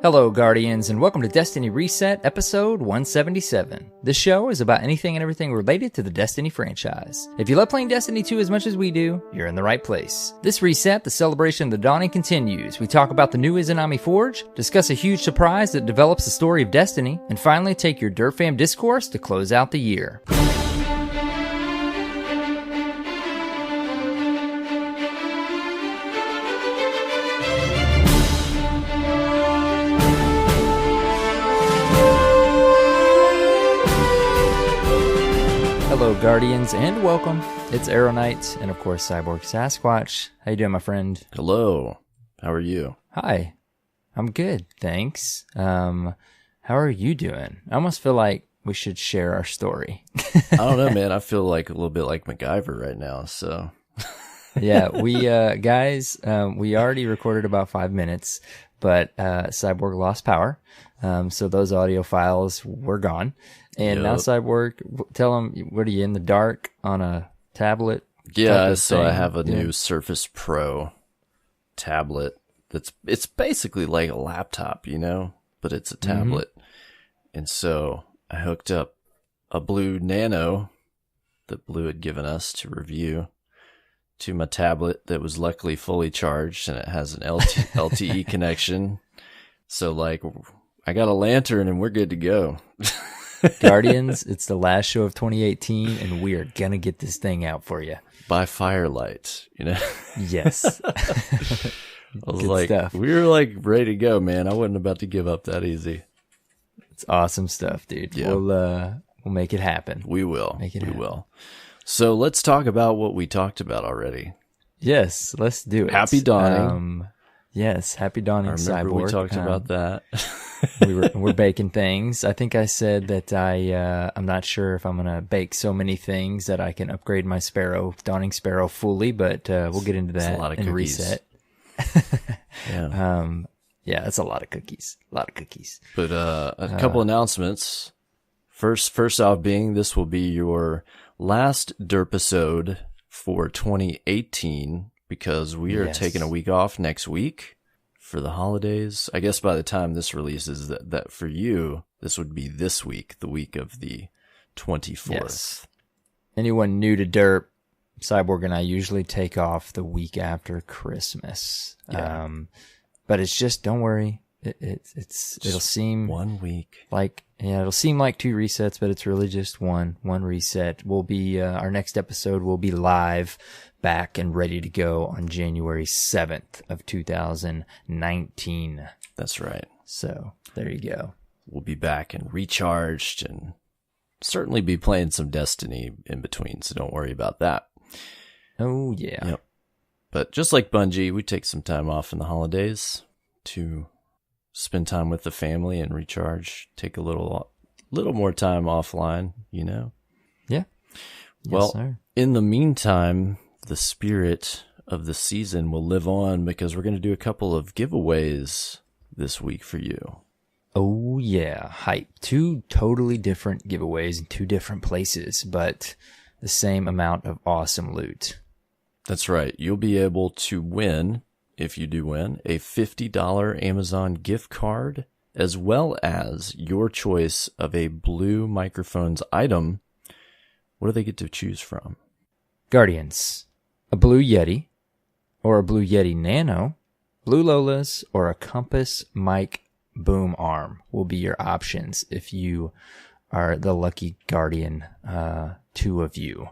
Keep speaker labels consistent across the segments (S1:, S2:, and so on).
S1: Hello, Guardians, and welcome to Destiny Reset, episode 177. This show is about anything and everything related to the Destiny franchise. If you love playing Destiny 2 as much as we do, you're in the right place. This reset, the celebration of the dawning, continues. We talk about the new Izanami Forge, discuss a huge surprise that develops the story of Destiny, and finally take your Dirt Fam discourse to close out the year. Hello, Guardians, and welcome. It's AER0KNIGHT, and of course, CyborgSasquatch. How you doing, my friend?
S2: Hello. How are you?
S1: Hi. I'm good, thanks. How are you doing? I almost feel like we should share our story.
S2: I don't know, man. I feel like a little bit like MacGyver right now, so...
S1: Yeah, we, guys, we already recorded about 5 minutes, but Cyborg lost power, so those audio files were gone. And now, Cyborg, tell them, what are you, in the dark on a tablet?
S2: Yeah, so I have a new Surface Pro tablet it's basically like a laptop, you know, but it's a tablet. And so I hooked up a Blue Nano that Blue had given us to review to my tablet that was luckily fully charged, and it has an LTE connection. So, like, I got a lantern and we're good to go.
S1: Guardians, it's the last show of 2018, and we are gonna get this thing out for you
S2: by firelight, you know.
S1: Yes.
S2: I was like, stuff. We were like ready to go, man. I wasn't about to give up that easy.
S1: It's awesome stuff, dude. Yeah. We'll make it happen.
S2: We will. We will. So let's talk about what we talked about already.
S1: Yes, let's do it.
S2: Happy dawning.
S1: Yes, happy dawning, Cyborg.
S2: I remember we talked about that.
S1: we're baking things. I think I said that I'm not sure if I'm gonna bake so many things that I can upgrade my Dawning Sparrow fully, but we'll get into that and reset.
S2: Yeah.
S1: Yeah, that's a lot of cookies.
S2: But a couple announcements. First off being, this will be your last Derpisode for 2018 because we are taking a week off next week for the holidays. I guess by the time this releases, that for you, this would be this week, the week of the 24th.
S1: Yes. Anyone new to Derp, Cyborg and I usually take off the week after Christmas.
S2: Yeah.
S1: But it's just, don't worry. It'll seem
S2: 1 week.
S1: It'll seem like 2 resets, but it's really just one reset. We'll be, our next episode will be live, back and ready to go on January 7th of 2019.
S2: That's right.
S1: So there you go.
S2: We'll be back and recharged and certainly be playing some Destiny in between. So don't worry about that.
S1: Oh yeah.
S2: Yep. But just like Bungie, we take some time off in the holidays to spend time with the family and recharge, take a little more time offline, you know?
S1: Yeah.
S2: Well,
S1: sir.
S2: In the meantime, the spirit of the season will live on because we're going to do a couple of giveaways this week for you.
S1: Oh, yeah. Hype. 2 totally different giveaways in 2 different places, but the same amount of awesome loot.
S2: That's right. You'll be able to win, if you do win, a $50 Amazon gift card, as well as your choice of a Blue Microphones item. What do they get to choose from?
S1: Guardians, a Blue Yeti, or a Blue Yeti Nano, Blue Lolas, or a Compass mic boom arm will be your options if you are the lucky Guardian, 2 of you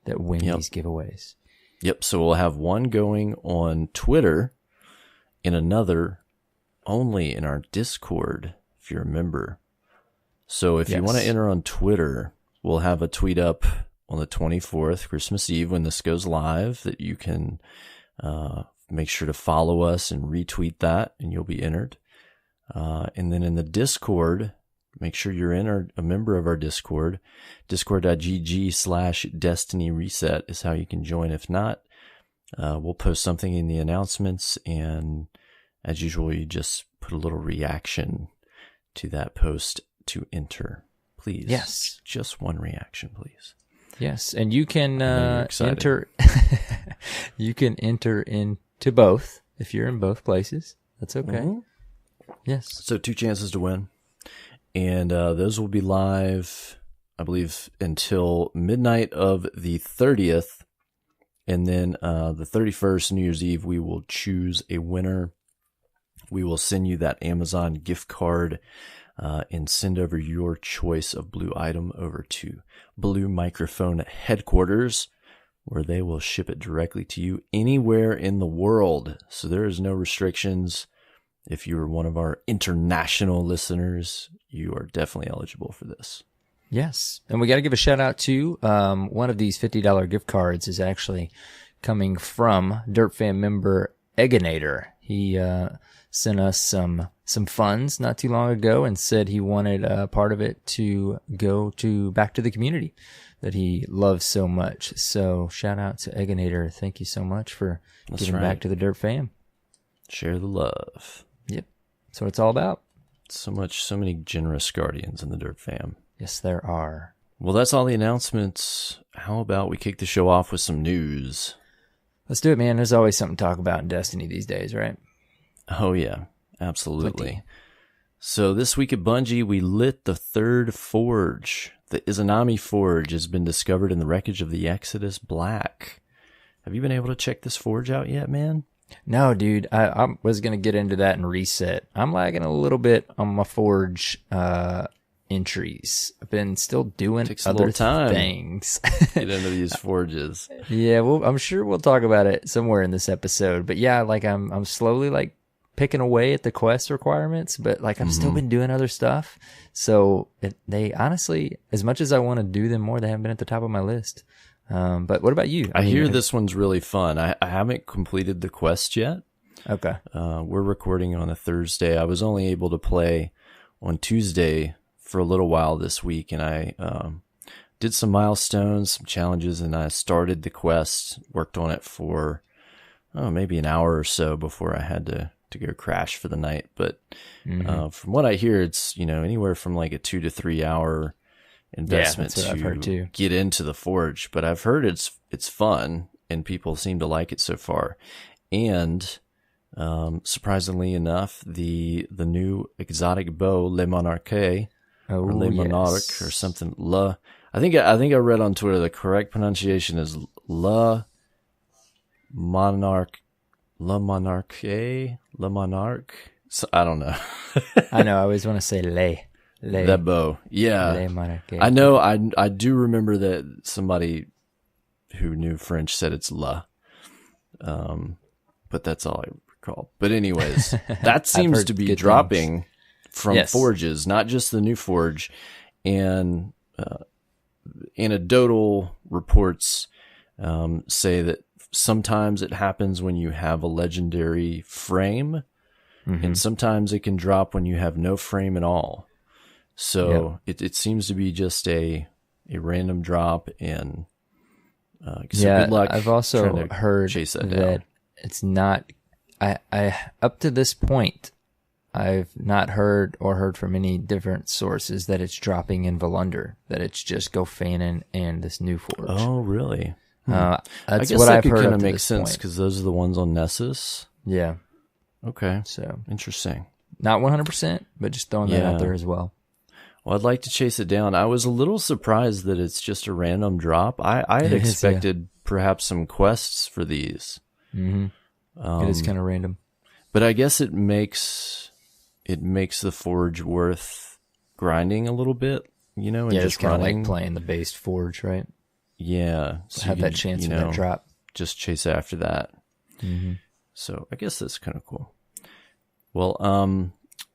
S1: that win these giveaways.
S2: Yep, so we'll have one going on Twitter and another only in our Discord, if you're a member. So if you want to enter on Twitter, we'll have a tweet up on the 24th, Christmas Eve, when this goes live, that you can make sure to follow us and retweet that, and you'll be entered. And then in the Discord, make sure you're a member of our Discord. Discord.gg/Destiny Reset is how you can join. If not, we'll post something in the announcements, and as usual, you just put a little reaction to that post to enter. Please.
S1: Yes.
S2: Just one reaction, please.
S1: Yes, and you can enter. You can enter into both if you're in both places. That's okay. Yes.
S2: So 2 chances to win. And those will be live, I believe, until midnight of the 30th. And then the 31st, New Year's Eve, we will choose a winner. We will send you that Amazon gift card and send over your choice of blue item over to Blue Microphone headquarters, where they will ship it directly to you anywhere in the world. So there is no restrictions. If you're one of our international listeners, you are definitely eligible for this.
S1: Yes. And we got to give a shout out to one of these $50 gift cards is actually coming from DerpFam member Egginator. He sent us some funds not too long ago and said he wanted part of it to go to back to the community that he loves so much. So shout out to Egginator. Thank you so much for giving back to the Derp fam.
S2: Share the love.
S1: Yep. That's what it's all about.
S2: So many generous guardians in the Derp fam.
S1: Yes, there are.
S2: Well, that's all the announcements. How about we kick the show off with some news?
S1: Let's do it, man. There's always something to talk about in Destiny these days, right?
S2: Oh, yeah. Absolutely. So this week at Bungie, we lit the third forge. The Izanami Forge has been discovered in the wreckage of the Exodus Black. Have you been able to check this forge out yet, man?
S1: No, dude. I was going to get into that and reset. I'm lagging a little bit on my forge entries. I've been still doing other things.
S2: Get into these forges.
S1: Yeah, well, I'm sure we'll talk about it somewhere in this episode. But yeah, like I'm slowly like picking away at the quest requirements, but like I've still been doing other stuff. So they honestly, as much as I want to do them more, they haven't been at the top of my list. But what about you?
S2: I hear this one's really fun. I haven't completed the quest yet.
S1: Okay.
S2: We're recording on a Thursday. I was only able to play on Tuesday for a little while this week, and I did some milestones, some challenges, and I started the quest, worked on it for maybe an hour or so before I had to go crash for the night. But from what I hear, it's anywhere from like a 2 to 3 hour investment to get into the forge. But I've heard it's fun, and people seem to like it so far. And surprisingly enough, the new exotic bow, Le Monarque, or Le Monarque, or something. I think I read on Twitter the correct pronunciation is Le Monarque. Le Monarque? Le Monarque? So, I don't know.
S1: I know. I always want to say Le.
S2: That bow. Yeah.
S1: Le Monarque.
S2: I know. I do remember that somebody who knew French said it's La. But that's all I recall. But anyways, that seems to be dropping from forges, not just the new forge. And anecdotal reports say that sometimes it happens when you have a legendary frame, and sometimes it can drop when you have no frame at all. So it seems to be just a random drop, and so good luck.
S1: I've also heard that it's not. I up to this point, I've not heard from any different sources that it's dropping in Volunder, that it's just Gofanon and this new forge.
S2: Oh, really?
S1: That's
S2: I guess
S1: what
S2: that
S1: I've
S2: could
S1: heard.
S2: kind of make sense because those are the ones on Nessus.
S1: Yeah.
S2: Okay.
S1: So
S2: interesting.
S1: Not 100%, but just throwing that out there as well.
S2: Well, I'd like to chase it down. I was a little surprised that it's just a random drop. I had expected perhaps some quests for these.
S1: It is kind of random,
S2: but I guess it makes the forge worth grinding a little bit, and just
S1: it's kind of like playing the base forge, right?
S2: Yeah,
S1: so have that chance of that drop.
S2: Just chase after that. So I guess that's kind of cool. Well,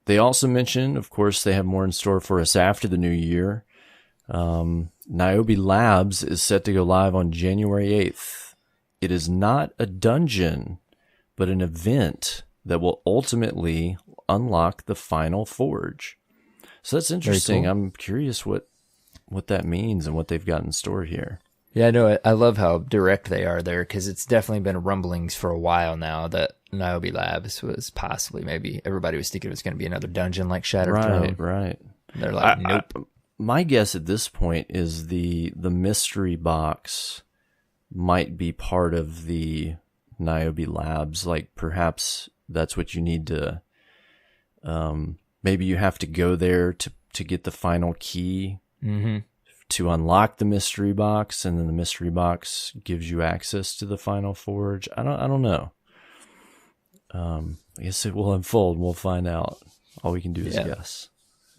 S2: they also mentioned, of course, they have more in store for us after the new year. Niobe Labs is set to go live on January 8th. It is not a dungeon, but an event that will ultimately unlock the final forge. So that's interesting. Cool. I'm curious what that means and what they've got in store here.
S1: Yeah, I know. I love how direct they are there, because it's definitely been rumblings for a while now that Niobe Labs was possibly, maybe everybody was thinking it was going to be another dungeon like Shattered Throne.
S2: Right.
S1: They're like, nope.
S2: My guess at this point is the mystery box might be part of the Niobe Labs. Like perhaps that's what you need to Maybe you have to go there to get the final key to unlock the mystery box, and then the mystery box gives you access to the final forge. I don't know. I guess it will unfold. We'll find out. All we can do is guess.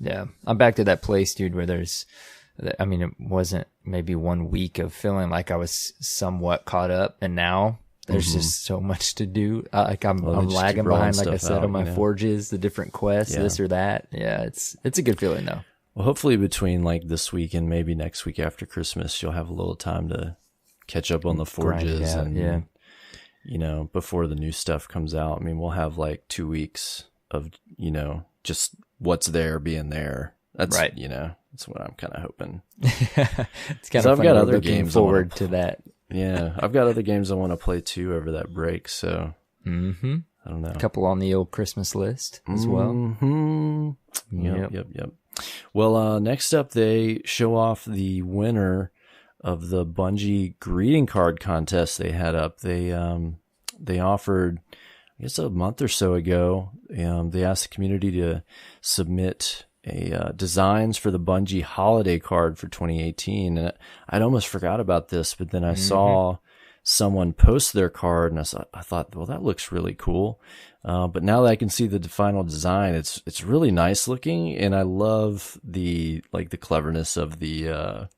S1: Yeah. I'm back to that place, dude, where it wasn't maybe 1 week of feeling like I was somewhat caught up, and now there's just so much to do. I'm lagging behind, like I said, on my forges, the different quests, this or that. Yeah, it's a good feeling though.
S2: Well, hopefully between like this week and maybe next week after Christmas, you'll have a little time to catch up on the forges and before the new stuff comes out. I mean, we'll have like 2 weeks of, just what's there being there. That's right. That's what I'm kind of hoping.
S1: It's kind of funny. I've got other games forward to that.
S2: Yeah, I've got other games I want to play too over that break. So I don't know.
S1: A couple on the old Christmas list as well.
S2: Yep. Well, next up, they show off the winner of the Bungie greeting card contest they had up. They offered, I guess, a month or so ago. They asked the community to submit designs for the Bungie holiday card for 2018, and I'd almost forgot about this, but then I saw someone post their card, and I thought, well, that looks really cool. But now that I can see the final design, it's really nice looking, and I love the cleverness of the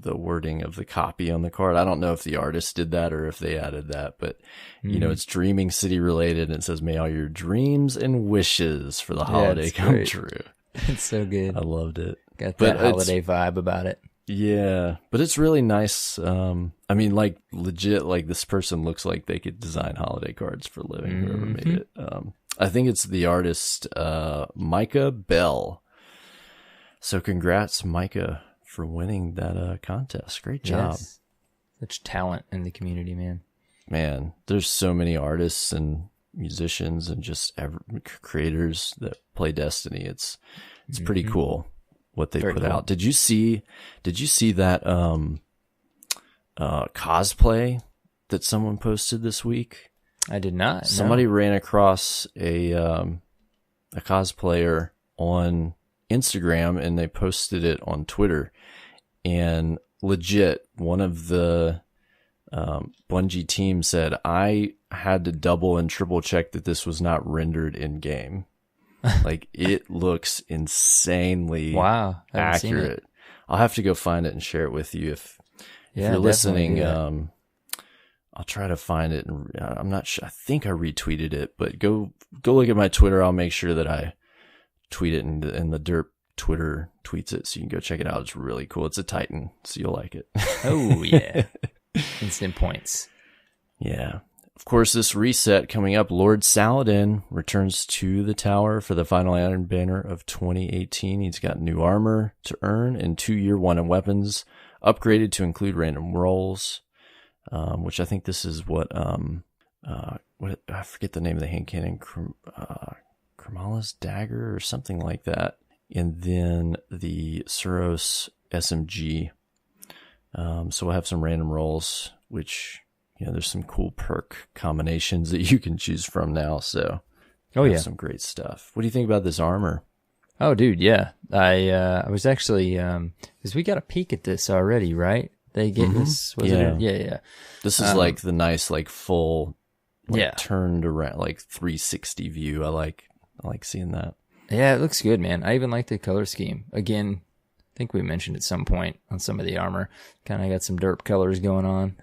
S2: wording of the copy on the card. I don't know if the artist did that or if they added that, but it's Dreaming City related, and it says, "May all your dreams and wishes for the holiday come true."
S1: It's so good.
S2: I loved it.
S1: Got that holiday vibe about it.
S2: Yeah, but it's really nice. Like legit, like this person looks like they could design holiday cards for a living, whoever made it. I think it's the artist, Micah Bell. So congrats, Micah, for winning that contest. Great job.
S1: Yes. Such talent in the community, man.
S2: Man, there's so many artists and musicians and just creators that play Destiny. It's pretty cool what they put out. Did you see that cosplay that someone posted this week?
S1: I did not.
S2: Somebody ran across a cosplayer on Instagram, and they posted it on Twitter, and legit one of the Bungie team said, "I had to double and triple check that this was not rendered in game." Like, it looks insanely accurate. I'll have to go find it and share it with you if you're listening. I'll try to find it, and I'm not sure. I think I retweeted it, but go look at my Twitter. I'll make sure that I tweet it, and the Derp Twitter tweets it, so you can go check it out. It's really cool. It's a Titan, so you'll like it.
S1: Oh yeah, instant points.
S2: Yeah. Of course, this reset coming up, Lord Saladin returns to the tower for the final Iron Banner of 2018. He's got new armor to earn and 2-year 1 weapons upgraded to include random rolls, which I think this is what I forget the name of the hand cannon, Kamala's dagger or something like that. And then the Suros SMG. So we'll have some random rolls, which, there's some cool perk combinations that you can choose from now. So, some great stuff. What do you think about this armor?
S1: Oh, dude, yeah. I was actually, because we got a peek at this already, right? They gave us, yeah.
S2: This is like the nice, like full, turned around, like 360 view. I like seeing that.
S1: Yeah, it looks good, man. I even like the color scheme. Again, I think we mentioned at some point on some of the armor, kind of got some derp colors going on.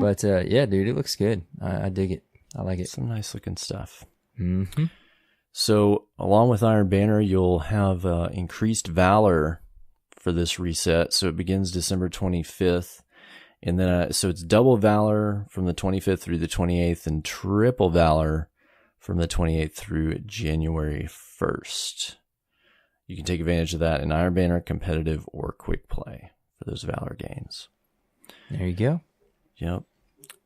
S1: But yeah, dude, it looks good. I dig it. I like it.
S2: Some nice looking stuff. So along with Iron Banner, you'll have increased Valor for this reset. So it begins December 25th. And then, so it's double Valor from the 25th through the 28th, and triple Valor from the 28th through January 1st. You can take advantage of that in Iron Banner, competitive, or quick play for those Valor gains.
S1: There you go.
S2: Yep.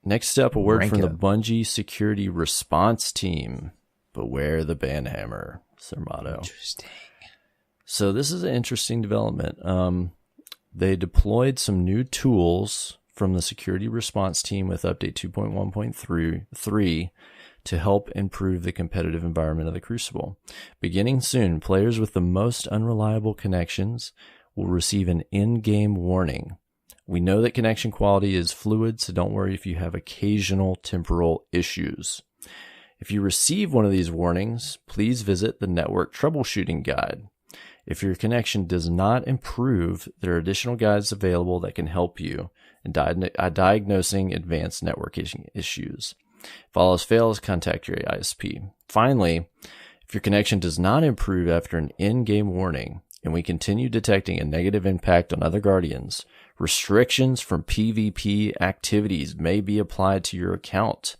S2: Next up, a word from the Bungie Security Response Team. Beware the banhammer. That's their motto.
S1: Interesting. So
S2: this is an interesting development. They deployed some new tools from the Security Response Team with Update 2.1.3 to help improve the competitive environment of the Crucible. Beginning soon, players with the most unreliable connections will receive an in-game warning. We know that connection quality is fluid, so don't worry if you have occasional temporal issues. If you receive one of these warnings, please visit the Network Troubleshooting Guide. If your connection does not improve, there are additional guides available that can help you in diagnosing advanced networking issues. If all else fails, contact your ISP. Finally, if your connection does not improve after an in-game warning, and we continue detecting a negative impact on other Guardians, restrictions from PvP activities may be applied to your account.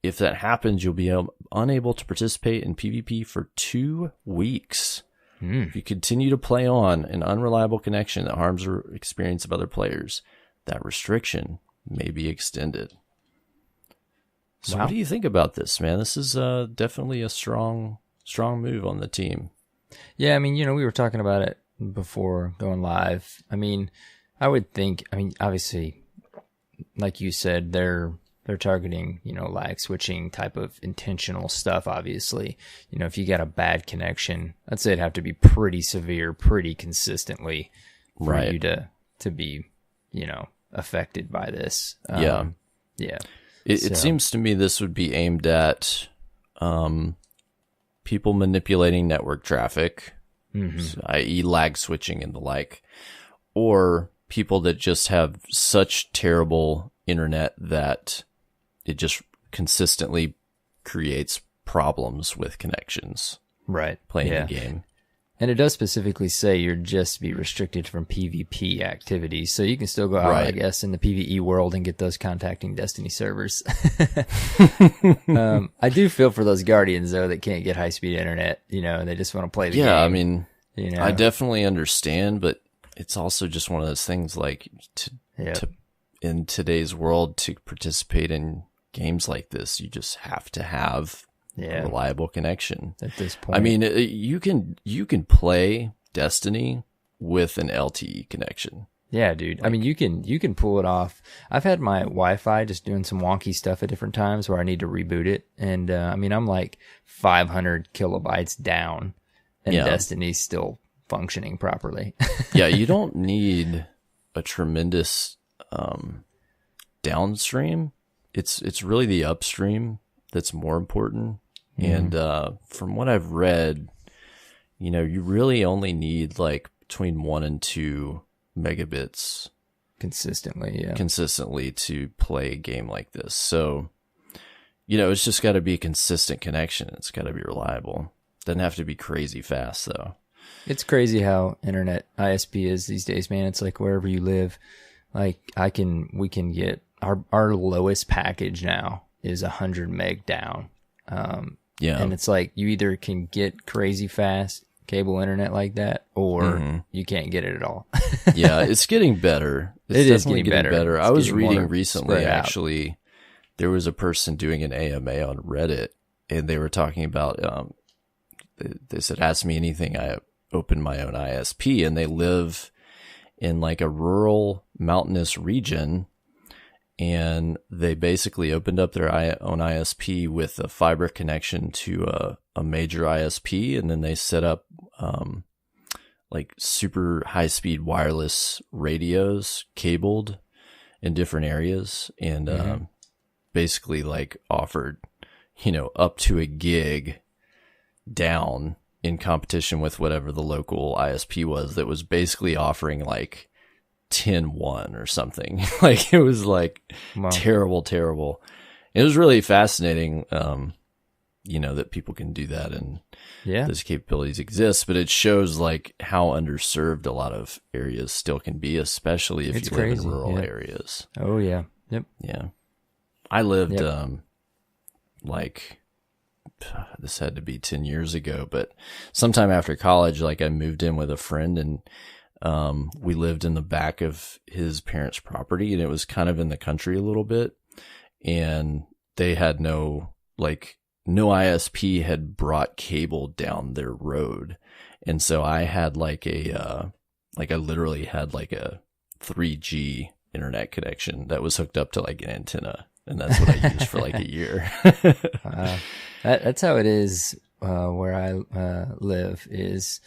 S2: If that happens, you'll be unable to participate in PvP for 2 weeks. If you continue to play on an unreliable connection that harms the experience of other players, that restriction may be extended. So What do you think about this, man? This is definitely a strong move on the team.
S1: Yeah, I mean, we were talking about it before going live. I mean, I would think, obviously, like you said, they're targeting, lag switching type of intentional stuff, obviously. If you got a bad connection, I'd say it'd have to be pretty severe, pretty consistently for you to be, affected by this.
S2: Yeah. It seems to me this would be aimed at people manipulating network traffic, i.e. lag switching and the like, or people that just have such terrible internet that it just consistently creates problems with connections.
S1: Right.
S2: Playing the game.
S1: And it does specifically say you're just be restricted from PvP activities. So you can still go out, I guess, in the PvE world and get those contacting Destiny servers. I do feel for those Guardians, though, that can't get high-speed internet, and they just want to play the game.
S2: Yeah, I mean, I definitely understand, but it's also just one of those things like in today's world, to participate in games like this, you just have to have a reliable connection.
S1: At this point,
S2: I mean, you can play Destiny with an LTE connection.
S1: Yeah, dude. I mean, you can pull it off. I've had my Wi-Fi just doing some wonky stuff at different times where I need to reboot it, and I'm like 500 kilobytes down, and Destiny's still functioning properly.
S2: Yeah, you don't need a tremendous downstream. It's really the upstream that's more important. And from what I've read, you really only need like between 1 and 2 megabits consistently to play a game like this. So, it's just got to be a consistent connection. It's got to be reliable. Doesn't have to be crazy fast though.
S1: It's crazy how internet ISP is these days, man. It's like wherever you live, like we can get our lowest package now is 100 meg down. And it's like you either can get crazy fast cable internet like that, or you can't get it at all.
S2: Yeah, it's getting better. It's definitely getting better. I was reading recently, actually, there was a person doing an AMA on Reddit, and they were talking about, they said, ask me anything. I open my own ISP, and they live in like a rural mountainous region, and they basically opened up their own ISP with a fiber connection to a major ISP, and then they set up like super high speed wireless radios cabled in different areas, and basically like offered up to a gig down in competition with whatever the local ISP was that was basically offering like 10-1 or something. Like it was like terrible. It was really fascinating, that people can do that and those capabilities exist, but it shows like how underserved a lot of areas still can be, especially if you live in rural areas.
S1: Oh yeah. Yep.
S2: Yeah. I lived, this had to be 10 years ago, but sometime after college, like I moved in with a friend, and we lived in the back of his parents' property, and it was kind of in the country a little bit, and they had no ISP had brought cable down their road. And so I had I literally had like a 3G internet connection that was hooked up to like an antenna and that's what I used for like a year.
S1: That's how it is where I live. Is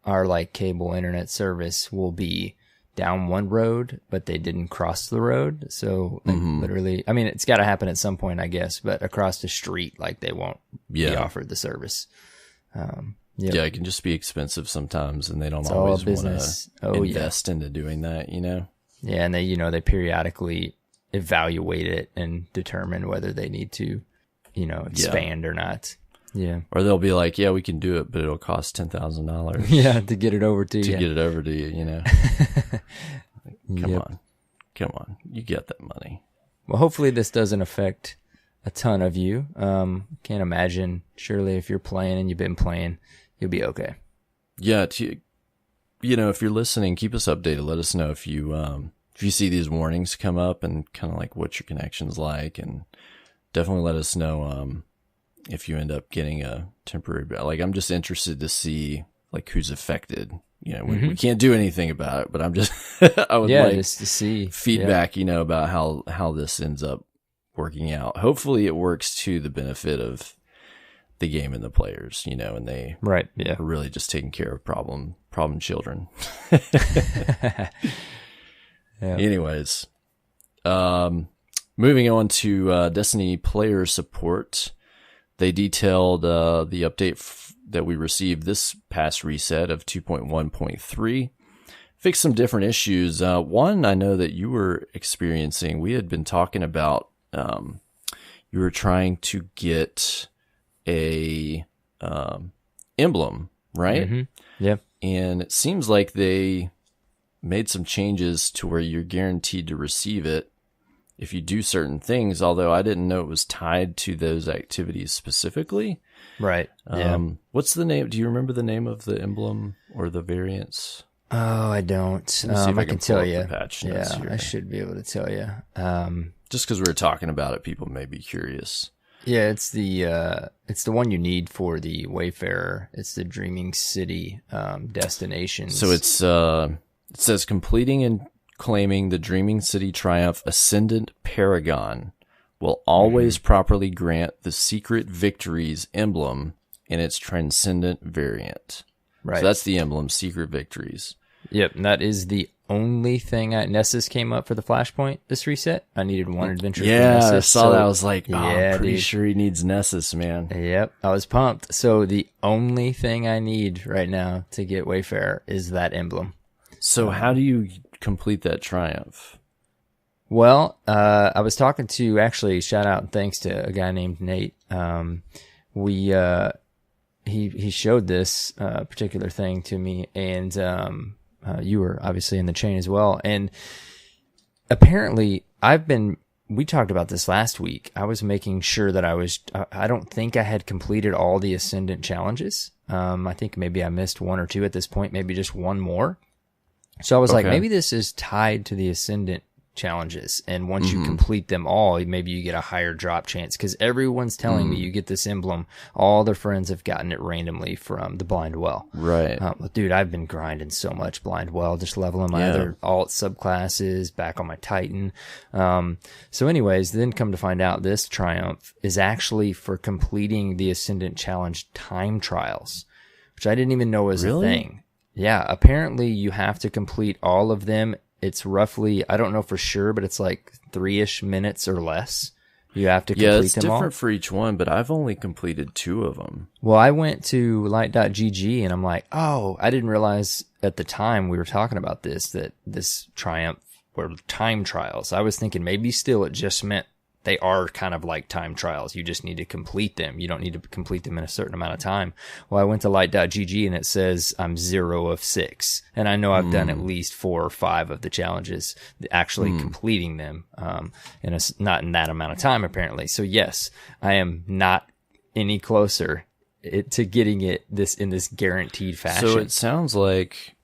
S1: our like cable internet service will be down one road, but they didn't cross the road. So like literally, I mean, it's got to happen at some point, I guess, but across the street, like they won't be offered the service.
S2: Yeah, it can just be expensive sometimes, and they don't always want to invest into doing that, you know?
S1: Yeah, and they periodically evaluate it and determine whether they need to, expand or not. Yeah.
S2: Or they'll be like, yeah, we can do it, but it'll cost $10,000.
S1: Yeah, to get it over to you.
S2: To get it over to you, you know? Come on. You get that money.
S1: Well, hopefully this doesn't affect a ton of you. Can't imagine. Surely if you're playing and you've been playing, you'll be okay.
S2: Yeah. If you're listening, keep us updated. Let us know if you see these warnings come up and kind of like what your connection's like, and definitely let us know, if you end up getting a temporary, like, I'm just interested to see like who's affected. We can't do anything about it, but I'm just, I would like
S1: just to see
S2: feedback, about how this ends up working out. Hopefully it works to the benefit of the game and the players, and they are really just taking care of problem children. Anyways, moving on to Destiny player support. They detailed the update that we received this past reset of 2.1.3. Fixed some different issues. One I know that you were experiencing. We had been talking about you were trying to get a emblem, right?
S1: Mm-hmm. Yeah.
S2: And it seems like they made some changes to where you're guaranteed to receive it if you do certain things, although I didn't know it was tied to those activities specifically.
S1: Right.
S2: What's the name? Do you remember the name of the emblem or the variants?
S1: Oh, I don't. I can tell you.
S2: Yeah,
S1: I should be able to tell you.
S2: Just because we were talking about it, people may be curious.
S1: Yeah, it's the one you need for the Wayfarer. It's the Dreaming City destinations.
S2: So it says completing and claiming the Dreaming City Triumph Ascendant Paragon will always properly grant the Secret Victories emblem in its Transcendent variant.
S1: Right.
S2: So that's the emblem, Secret Victories.
S1: Yep, and that is the only thing. Nessus came up for the Flashpoint this reset. I needed one adventure for Nessus.
S2: I saw that. I was like, I'm pretty sure he needs Nessus, man.
S1: Yep, I was pumped. So the only thing I need right now to get Wayfarer is that emblem. So
S2: how do you complete that Triumph?
S1: Well, I was talking to, actually, shout out and thanks to a guy named Nate. He showed this particular thing to me, and you were obviously in the chain as well. And apparently we talked about this last week. I was making sure that I don't think I had completed all the Ascendant challenges. I think maybe I missed one or two at this point, maybe just one more. So I was like, maybe this is tied to the Ascendant challenges, and once you complete them all, maybe you get a higher drop chance, because everyone's telling me you get this emblem. All their friends have gotten it randomly from the Blind Well.
S2: Right.
S1: Dude, I've been grinding so much Blind Well, just leveling my other alt subclasses, back on my Titan. So anyways, then come to find out this Triumph is actually for completing the Ascendant Challenge time trials, which I didn't even know was a thing. Yeah, apparently you have to complete all of them. It's roughly, I don't know for sure, but it's like 3-ish minutes or less. You have to complete them all. Yeah, it's
S2: different for each one, but I've only completed 2 of them.
S1: Well, I went to light.gg and I'm like, oh, I didn't realize at the time we were talking about that this Triumph were time trials. I was thinking maybe still it just meant they are kind of like time trials. You just need to complete them. You don't need to complete them in a certain amount of time. Well, I went to light.gg and it says I'm 0 of 6. And I know I've done at least 4 or 5 of the challenges, actually completing them, and it's not in that amount of time apparently. So yes, I am not any closer to getting it in this guaranteed fashion.
S2: So it sounds like,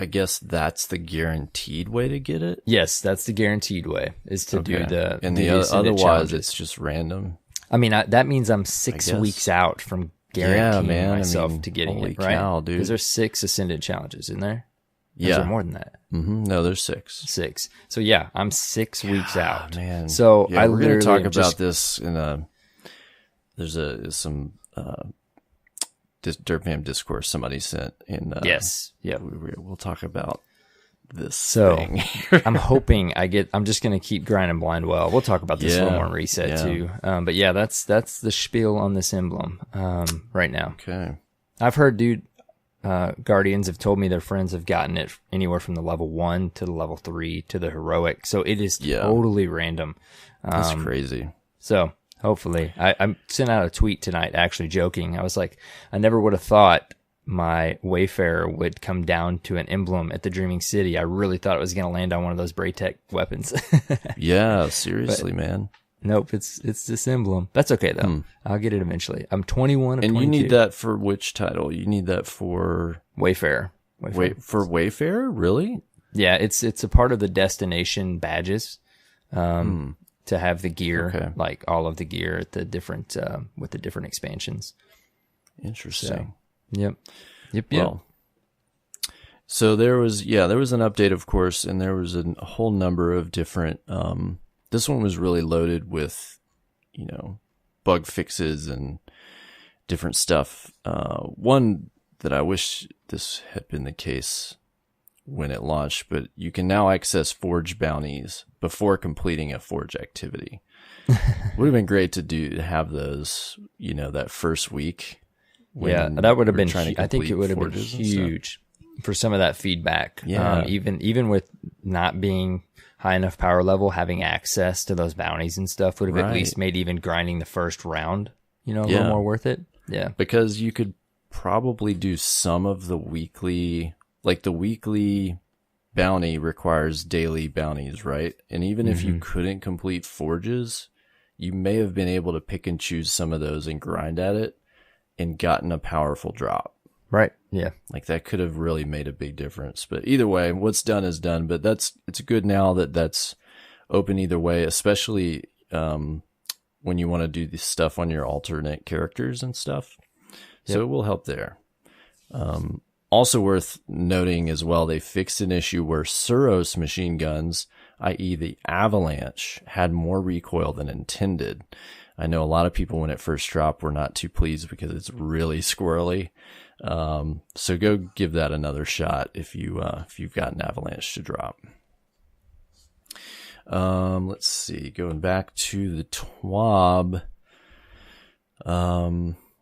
S2: I guess that's the guaranteed way to get it?
S1: Yes, that's the guaranteed way, is to do the
S2: and otherwise challenges. It's just random.
S1: I mean, that means I'm 6 weeks out from guaranteeing myself to getting it, right?
S2: Cow, dude.
S1: Because there's 6 Ascended challenges in there. Yeah. Is there more than that?
S2: No, there's 6.
S1: 6. So yeah, I'm 6 weeks out.
S2: Man.
S1: So
S2: yeah,
S1: I
S2: we're going to talk about
S1: just...
S2: this in there's some Derpam discourse somebody sent in.
S1: Yes. Yeah.
S2: We'll talk about this
S1: thing. I'm hoping I'm just going to keep grinding blind well. We'll talk about this a little more in reset too. But yeah, that's the spiel on this emblem right now.
S2: Okay.
S1: I've heard, dude, Guardians have told me their friends have gotten it anywhere from the level 1 to the level 3 to the heroic. So it is totally random.
S2: That's crazy.
S1: So hopefully, I sent out a tweet tonight actually joking. I was like, I never would have thought my Wayfarer would come down to an emblem at the Dreaming City. I really thought it was going to land on one of those Braytech weapons.
S2: Yeah, seriously, man.
S1: Nope, it's this emblem. That's okay though. I'll get it eventually. I'm 21 of 22.
S2: And you need that for which title? You need that for
S1: Wayfarer.
S2: Wait, for Wayfarer? Really?
S1: Yeah, it's a part of the destination badges. To have the gear, like all of the gear at the different with the different expansions.
S2: Interesting.
S1: So, yep.
S2: Well, so there was an update, of course, and there was a whole number of different. This one was really loaded with, bug fixes and different stuff. One that I wish this had been the case when it launched, but you can now access Forge bounties before completing a Forge activity. Would have been great to have those, that first week.
S1: Yeah, that would have been. I think it would have been huge for some of that feedback.
S2: Yeah,
S1: even with not being high enough power level, having access to those bounties and stuff would have at least made even grinding the first round, a little more worth it. Yeah,
S2: because you could probably do some of the weekly. Like the weekly bounty requires daily bounties, right? And even if you couldn't complete forges, you may have been able to pick and choose some of those and grind at it and gotten a powerful drop.
S1: Right. Yeah.
S2: Like that could have really made a big difference. But either way, what's done is done. But it's good now that that's open either way, especially when you want to do this stuff on your alternate characters and stuff. So it will help there. Also worth noting as well, they fixed an issue where Suros machine guns, i.e. the Avalanche, had more recoil than intended. I know a lot of people when it first dropped were not too pleased because it's really squirrely. So go give that another shot if you've got an Avalanche to drop. Let's see, going back to the TWAB,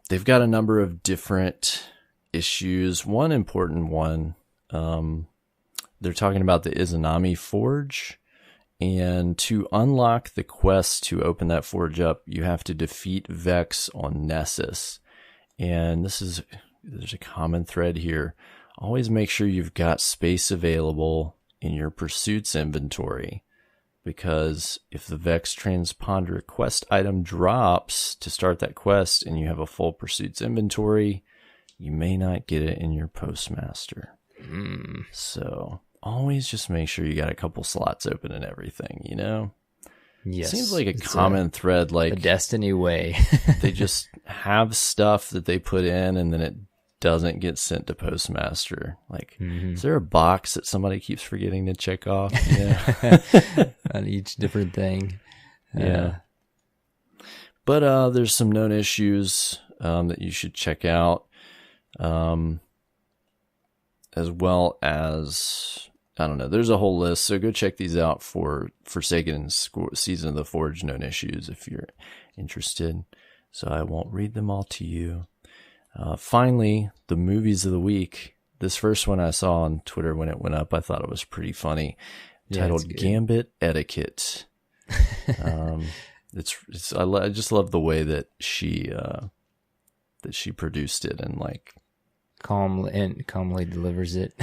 S2: they've got a number of different issues. One important one, they're talking about the Izanami Forge, and to unlock the quest to open that forge up, you have to defeat Vex on Nessus. And there's a common thread here. Always make sure you've got space available in your pursuits inventory, because if the Vex Transponder quest item drops to start that quest and you have a full pursuits inventory, you may not get it in your postmaster. So always just make sure you got a couple slots open and everything,
S1: Yes.
S2: Seems like a common thread, like
S1: the Destiny way.
S2: they just have stuff that they put in and then it doesn't get sent to postmaster. Like, is there a box that somebody keeps forgetting to check off? Yeah.
S1: On each different thing.
S2: Yeah. But there's some known issues that you should check out. As well as, I don't know, there's a whole list, so go check these out for Forsaken and Season of the Forge known issues if you're interested. So I won't read them all to you. Finally, the movies of the week. This first one I saw on Twitter when it went up, I thought it was pretty funny. Titled Gambit Etiquette. I just love the way that she produced it and like
S1: calmly delivers it.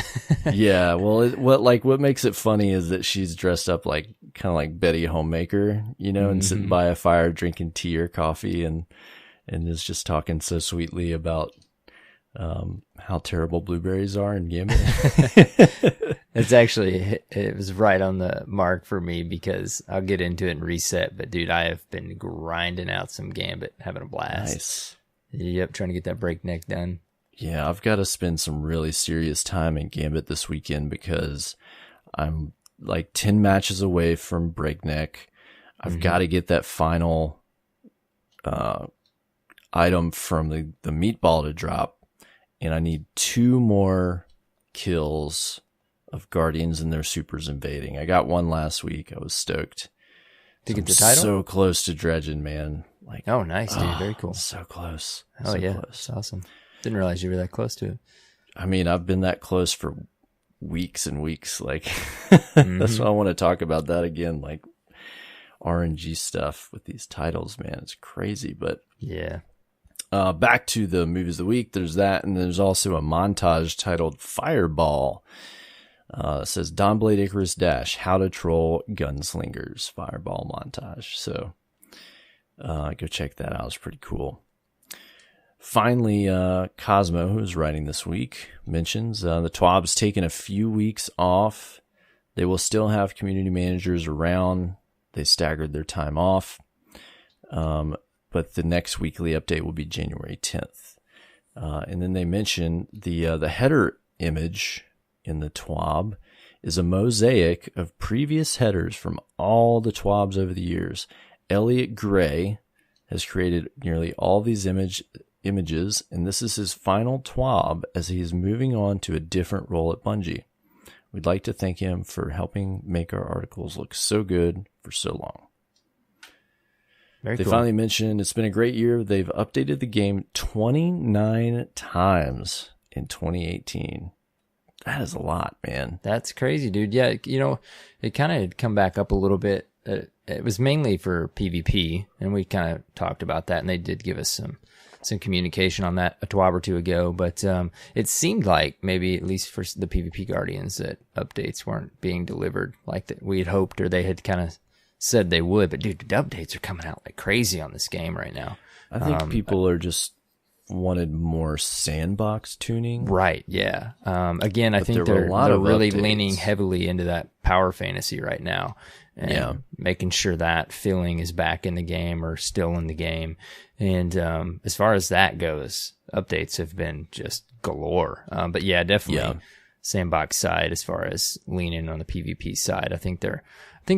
S2: Yeah, well, what makes it funny is that she's dressed up like kind of like Betty Homemaker, and sitting by a fire drinking tea or coffee and is just talking so sweetly about how terrible blueberries are in Gambit.
S1: It was right on the mark for me because I'll get into it in reset, but dude, I have been grinding out some Gambit, having a blast.
S2: Nice.
S1: Yep, trying to get that breakneck done.
S2: Yeah, I've got to spend some really serious time in Gambit this weekend because I'm like 10 matches away from Breakneck. I've got to get that final item from the meatball to drop, and I need 2 more kills of Guardians and their supers invading. I got one last week. I was stoked.
S1: To get the title?
S2: So close to dredging, man. Like,
S1: oh, nice, dude. Very cool.
S2: So close.
S1: Oh,
S2: so
S1: yeah.
S2: Close.
S1: That's awesome. Didn't realize you were that close to it.
S2: I mean, I've been that close for weeks and weeks. Like, that's why I want to talk about that again. Like, RNG stuff with these titles, man. It's crazy. But
S1: yeah.
S2: Back to the movies of the week. There's that. And there's also a montage titled Fireball. It says Don Blade Icarus Dash, How to Troll Gunslingers Fireball montage. So go check that out. It's pretty cool. Finally, Cosmo, who's writing this week, mentions the TWAB's taken a few weeks off. They will still have community managers around. They staggered their time off. But the next weekly update will be January 10th. And then they mention the header image in the TWAB is a mosaic of previous headers from all the TWABs over the years. Elliot Gray has created nearly all these images, and this is his final TWAB as he is moving on to a different role at Bungie. We'd like to thank him for helping make our articles look so good for so long. They finally mentioned it's been a great year. They've updated the game 29 times in 2018. That is a lot, man.
S1: That's crazy, dude. Yeah, it kind of had come back up a little bit. It was mainly for PvP, and we kind of talked about that, and they did give us some communication on that a TWAB or two ago. But it seemed like maybe, at least for the PvP Guardians, that updates weren't being delivered like that we had hoped, or they had kind of said they would. But dude, the updates are coming out like crazy on this game right now.
S2: I think people are just wanted more sandbox tuning.
S1: Right, yeah. Again, I think they're really leaning heavily into that power fantasy right now. And making sure that feeling is back in the game or still in the game. And as far as that goes, updates have been just galore. But yeah, definitely sandbox side as far as leaning on the PvP side. I think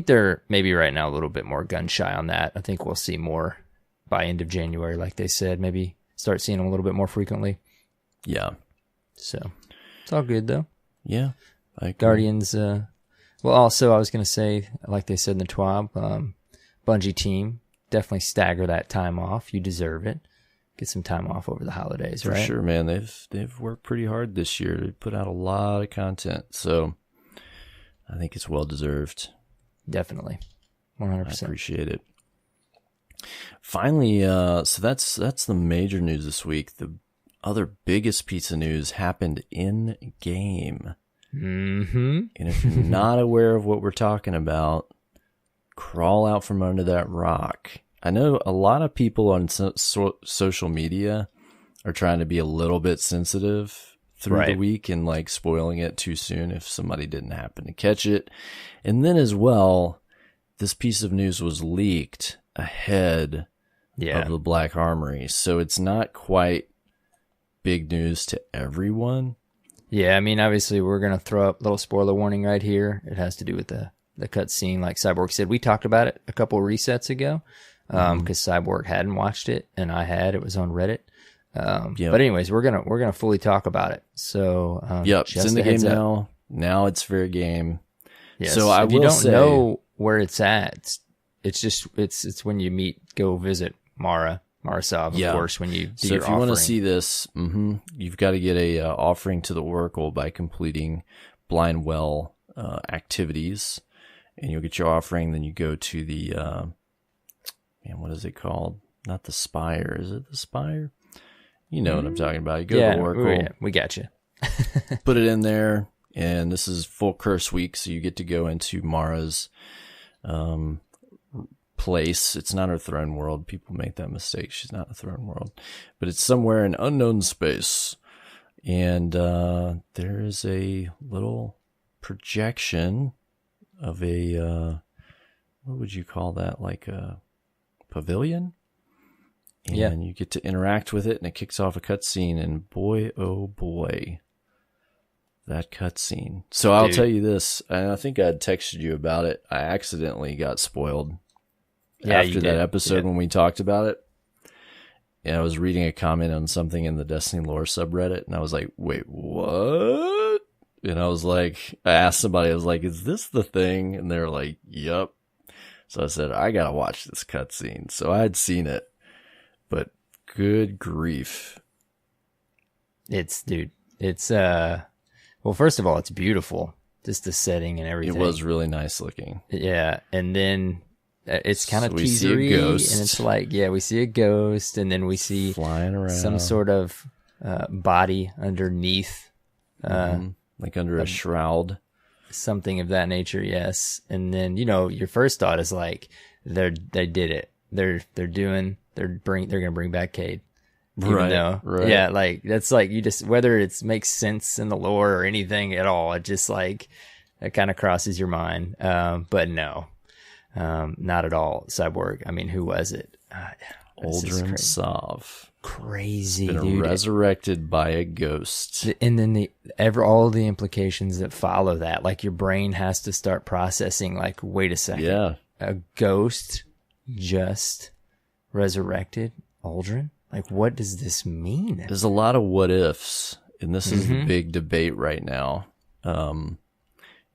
S1: they're maybe right now a little bit more gun shy on that. I think we'll see more by end of January, like they said. Maybe start seeing them a little bit more frequently.
S2: Yeah.
S1: So it's all good though.
S2: Yeah. I agree.
S1: Guardians, well, also I was going to say, like they said in the TWAB, Bungie team, definitely stagger that time off. You deserve it. Get some time off over the holidays,
S2: For
S1: right?
S2: sure, man. They've worked pretty hard this year. They put out a lot of content. So I think it's well deserved.
S1: Definitely. 100%.
S2: I appreciate it. Finally, so that's the major news this week. The other biggest piece of news happened in game.
S1: Mm-hmm.
S2: And if you're not aware of what we're talking about, crawl out from under that rock. I know a lot of people on social media are trying to be a little bit sensitive through the week and like spoiling it too soon if somebody didn't happen to catch it. And then as well, this piece of news was leaked ahead of the Black Armory. So it's not quite big news to everyone.
S1: Yeah, I mean, obviously we're going to throw up a little spoiler warning right here. It has to do with the cutscene, like Cyborg said. We talked about it a couple resets ago because Cyborg hadn't watched it and I had. It was on Reddit. But anyways, we're gonna fully talk about it. So
S2: it's in the game now. Now it's fair game.
S1: Yes.
S2: So I
S1: if you don't know where it's at, it's when you go visit Marasov, of course, when you do your offering.
S2: So if you want to see this, you've got to get a offering to the Oracle by completing blind well activities, and you'll get your offering. Then you go to the what is it called? Not the Spire. Is it the Spire? You know what I'm talking about. You go to the Oracle.
S1: Yeah, we got you.
S2: Put it in there, and this is full curse week, so you get to go into Mara's place. It's not her throne world. People make that mistake. She's not a throne world, but it's somewhere in unknown space. And there is a little projection of a what would you call that? Like a pavilion. and you get to interact with it, and it kicks off a cutscene, and boy, oh boy, that cutscene. So I'll tell you this, and I think I had texted you about it. I accidentally got spoiled after that episode when we talked about it. And I was reading a comment on something in the Destiny lore subreddit, and I was like, wait, what? And I was like, I asked somebody, I was like, is this the thing? And they're like, yep. So I said, I gotta watch this cutscene. So I had seen it, but good grief.
S1: It's well, first of all, it's beautiful. Just the setting and everything.
S2: It was really nice looking.
S1: Yeah. And then it's kind of teasery, and it's like, we see a ghost, and then we see
S2: flying around
S1: some sort of body underneath,
S2: like under a shroud,
S1: something of that nature. Yes. And then, your first thought is like, they did it. They're going to bring back Cade. Right. Yeah. Like, that's like, you just, whether it makes sense in the lore or anything at all, it just like, it kind of crosses your mind. But no. Not at all. Cyborg. I mean, who was it?
S2: Uldren Sov.
S1: Crazy,
S2: been
S1: dude.
S2: Resurrected by a ghost.
S1: And then all the implications that follow that. Like, your brain has to start processing, like, wait a second.
S2: Yeah.
S1: A ghost just resurrected Uldren? Like, what does this mean?
S2: There's a lot of what ifs, and this is the big debate right now.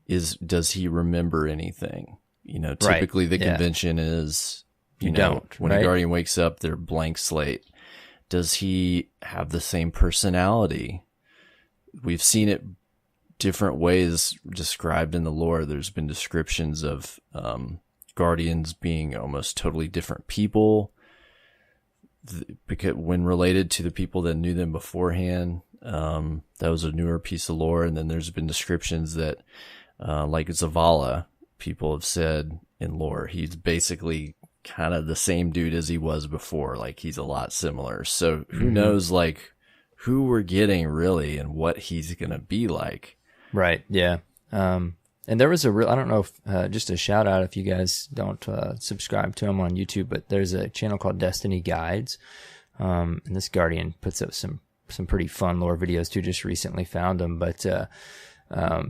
S2: Does he remember anything? Typically the convention is, you don't. When a Guardian wakes up, they're blank slate. Does he have the same personality? We've seen it different ways described in the lore. There's been descriptions of Guardians being almost totally different people, because when related to the people that knew them beforehand. That was a newer piece of lore. And then there's been descriptions that, like Zavala, people have said in lore, he's basically kind of the same dude as he was before. Like, he's a lot similar. So who knows, like, who we're getting really and what he's going to be like.
S1: Right. Yeah. And there was I don't know if, just a shout out if you guys don't subscribe to him on YouTube, but there's a channel called Destiny Guides. And this Guardian puts up some pretty fun lore videos too. Just recently found them, but,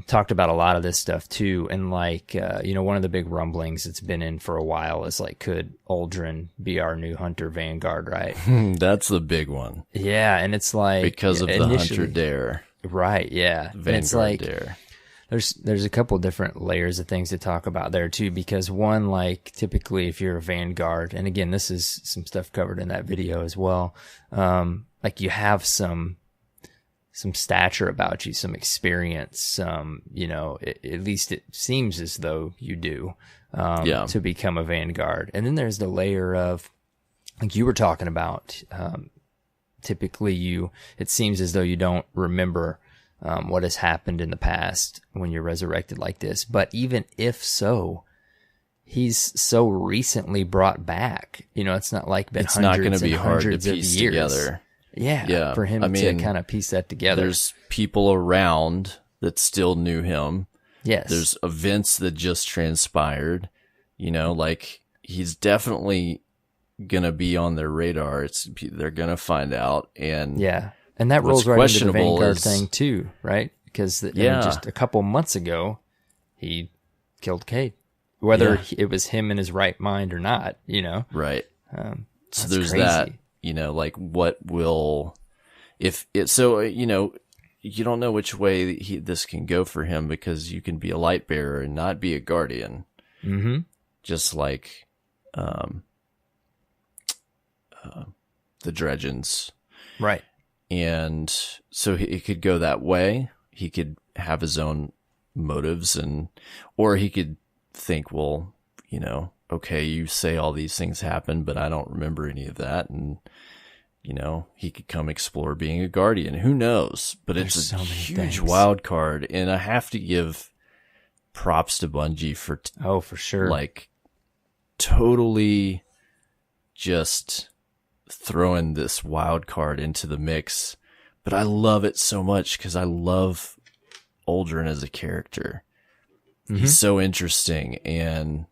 S1: talked about a lot of this stuff too. And like, one of the big rumblings it's been in for a while is like, could Uldren be our new Hunter Vanguard, right?
S2: That's the big one.
S1: Yeah. And it's like,
S2: because of the Hunter Dare.
S1: Right. Yeah.
S2: Vanguard
S1: and it's like,
S2: Dare.
S1: There's a couple different layers of things to talk about there too, because one, like, typically if you're a Vanguard, and again, this is some stuff covered in that video as well. Like, you have some stature about you, some experience, at least it seems as though you do, to become a Vanguard. And then there's the layer of, like you were talking about, typically it seems as though you don't remember, what has happened in the past when you're resurrected like this. But even if so, he's so recently brought back, it's not like been hundreds and hundreds of years.
S2: Together.
S1: Yeah, for him to kind of piece that together.
S2: There's people around that still knew him.
S1: Yes.
S2: There's events that just transpired. Like, he's definitely going to be on their radar. They're going to find out. And
S1: yeah. And that rolls right into the Vanguard thing too, right? Because just a couple months ago, he killed Cade. Whether it was him in his right mind or not,
S2: Right. So there's
S1: crazy.
S2: that. Like, what will, if it, so, you don't know which way this can go for him, because you can be a light bearer and not be a Guardian.
S1: Mm-hmm.
S2: Just like, the Dredgens.
S1: Right.
S2: And so it could go that way. He could have his own motives, or he could think, well, okay, you say all these things happen, but I don't remember any of that. And, he could come explore being a Guardian. Who knows? But it's a huge wild card. And I have to give props to Bungie for
S1: sure.
S2: Like, totally just throwing this wild card into the mix. But I love it so much because I love Uldren as a character. He's so interesting, and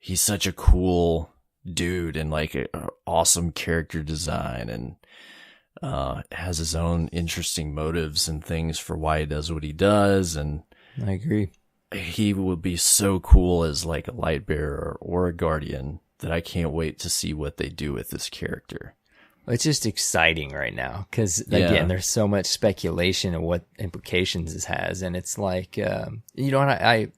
S2: he's such a cool dude and like a awesome character design, and has his own interesting motives and things for why he does what he does. And
S1: I agree.
S2: He would be so cool as like a light bearer or a guardian that I can't wait to see what they do with this character.
S1: It's just exciting right now because, again, there's so much speculation of what implications this has. And it's like, I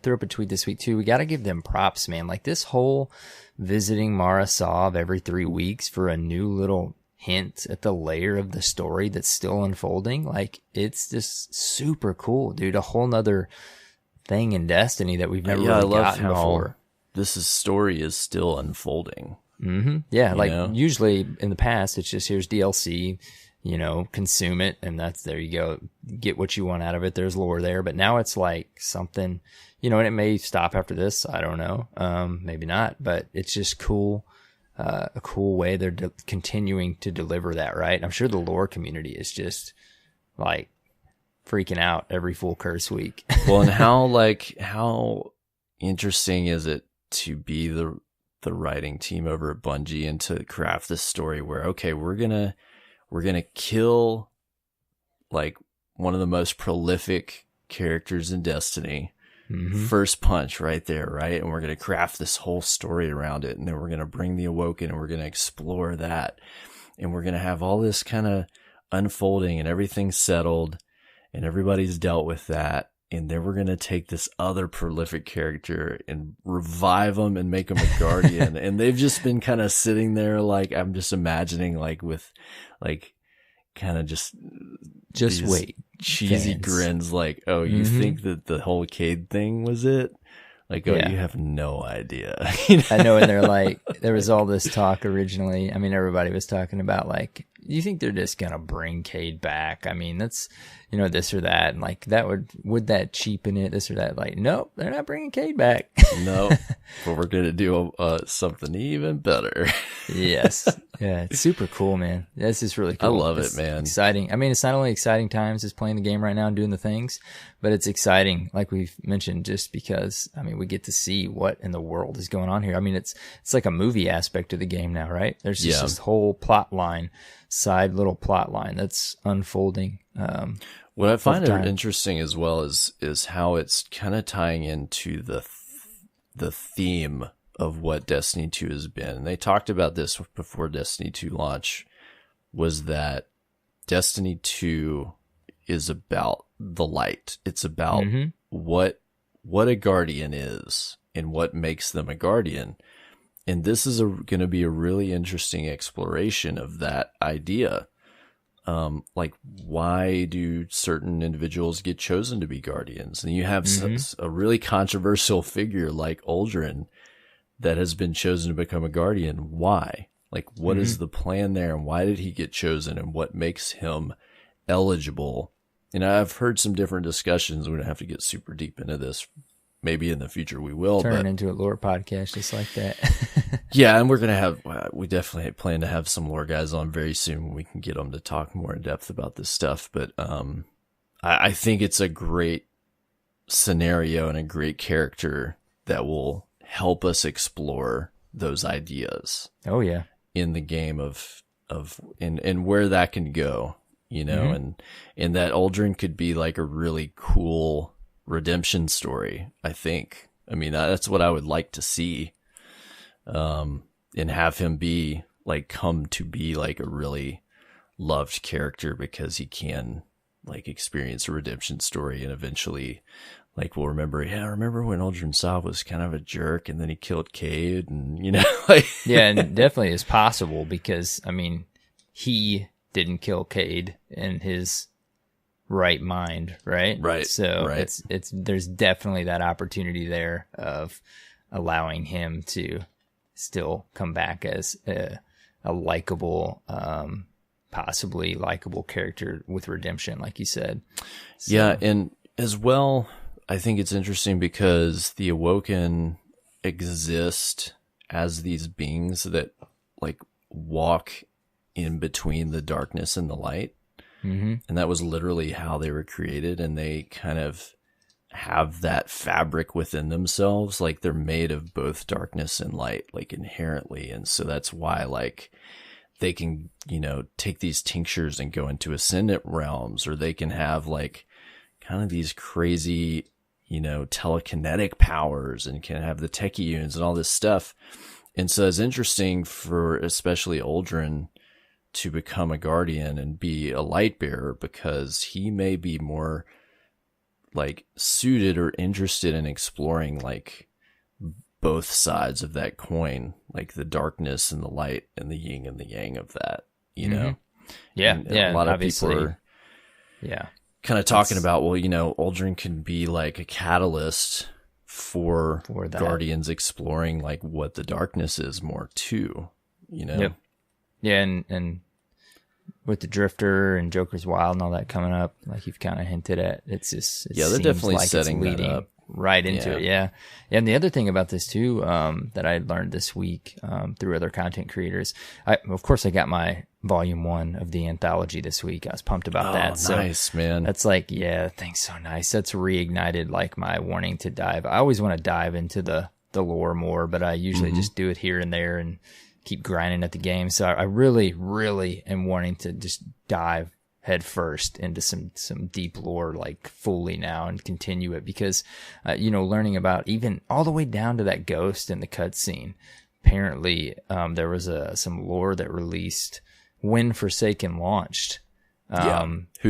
S1: threw up a tweet this week too. We got to give them props, man. Like this whole visiting Mara Sov every 3 weeks for a new little hint at the layer of the story that's still unfolding. Like it's just super cool, dude. A whole nother thing in Destiny that we've never really gotten before.
S2: This story is still unfolding.
S1: Mm-hmm. Yeah, usually in the past, it's just here's DLC, consume it, and there you go. Get what you want out of it. There's lore there. But now it's like something, and it may stop after this. I don't know. Maybe not. But it's just cool. A cool way they're continuing to deliver that, right? I'm sure the lore community is just like freaking out every full curse week.
S2: Well, and how interesting is it to be the writing team over at Bungie and to craft this story where, okay, we're gonna kill like one of the most prolific characters in Destiny. Mm-hmm. First punch right there, right? And we're gonna craft this whole story around it, and then we're gonna bring the Awoken and we're gonna explore that, and we're gonna have all this kind of unfolding and everything's settled and everybody's dealt with that. And then we're going to take this other prolific character and revive them and make them a guardian. And they've just been kind of sitting there like, I'm just imagining like with like kind of just
S1: wait.
S2: Cheesy grins like, oh, you think that the whole Cade thing was it? Like, oh, you have no idea.
S1: I know, and they're like, there was all this talk originally. I mean, everybody was talking about like, you think they're just going to bring Cade back? I mean, that's, this or that. And like, would that cheapen it? This or that? Like, nope, they're not bringing Cade back.
S2: No, but we're going to do something even better.
S1: Yes. Yeah. It's super cool, man. This is really cool.
S2: I love it, man.
S1: Exciting. I mean, it's not only exciting times as playing the game right now and doing the things, but it's exciting, like we've mentioned, just because, I mean, we get to see what in the world is going on here. I mean, it's like a movie aspect of the game now, right? There's just this whole plot line, little plot line that's unfolding.
S2: What I find interesting as well is how it's kind of tying into the theme of what Destiny 2 has been. And they talked about this before Destiny 2 launch, was that Destiny 2 is about the light. It's about what a guardian is and what makes them a guardian. And this is going to be a really interesting exploration of that idea. Like, why do certain individuals get chosen to be guardians? And you have a really controversial figure like Uldren that has been chosen to become a guardian. Why? Like, what is the plan there, and why did he get chosen, and what makes him eligible? And I've heard some different discussions. We don't have to get super deep into this. Maybe in the future we will
S1: turn into a lore podcast just like that.
S2: Yeah, and we're gonna we definitely plan to have some lore guys on very soon when we can get them to talk more in depth about this stuff. But I think it's a great scenario and a great character that will help us explore those ideas.
S1: Oh yeah,
S2: in the game of and where that can go, and that Uldren could be like a really cool redemption story, I think. I mean, that's what I would like to see, and have him come to be like a really loved character because he can like experience a redemption story, and eventually like we'll remember when Uldren Sov was kind of a jerk and then he killed Cade, and
S1: yeah, and definitely is possible because I mean he didn't kill Cade in his right mind, right?
S2: Right.
S1: So
S2: right.
S1: it's there's definitely that opportunity there of allowing him to still come back as a likable, possibly likable character with redemption, like you said. So.
S2: Yeah, and as well, I think it's interesting because the Awoken exist as these beings that like walk in between the darkness and the light. And that was literally how they were created, and they kind of have that fabric within themselves. Like they're made of both darkness and light, like inherently. And so that's why like they can, you know, take these tinctures and go into ascendant realms, or they can have like kind of these crazy, you know, telekinetic powers and can have the techeuns and all this stuff. And so it's interesting for especially Aldrin to become a guardian and be a light bearer, because he may be more like suited or interested in exploring like both sides of that coin, like the darkness and the light and the yin and the yang of that, you know?
S1: And
S2: a lot of people are kind of talking about, well, you know, Aldrin can be like a catalyst for guardians exploring like what the darkness is more too, you know?
S1: And with the Drifter and Joker's Wild and all that coming up, like you've kind of hinted at, it's just
S2: they're definitely like setting that up
S1: right into it. And the other thing about this too, that I learned this week through other content creators, of course I got my volume 1 of the anthology this week. I was pumped about that. So
S2: nice, man.
S1: That's like, thanks, so nice. That's reignited like my wanting to dive. I always want to dive into the lore more, but I usually just do it here and there and keep grinding at the game. So I really, really am wanting to just dive head first into some deep lore, like fully now, and continue it, because, you know, learning about even all the way down to that ghost in the cutscene. Apparently, there was some lore that released when Forsaken launched.
S2: Who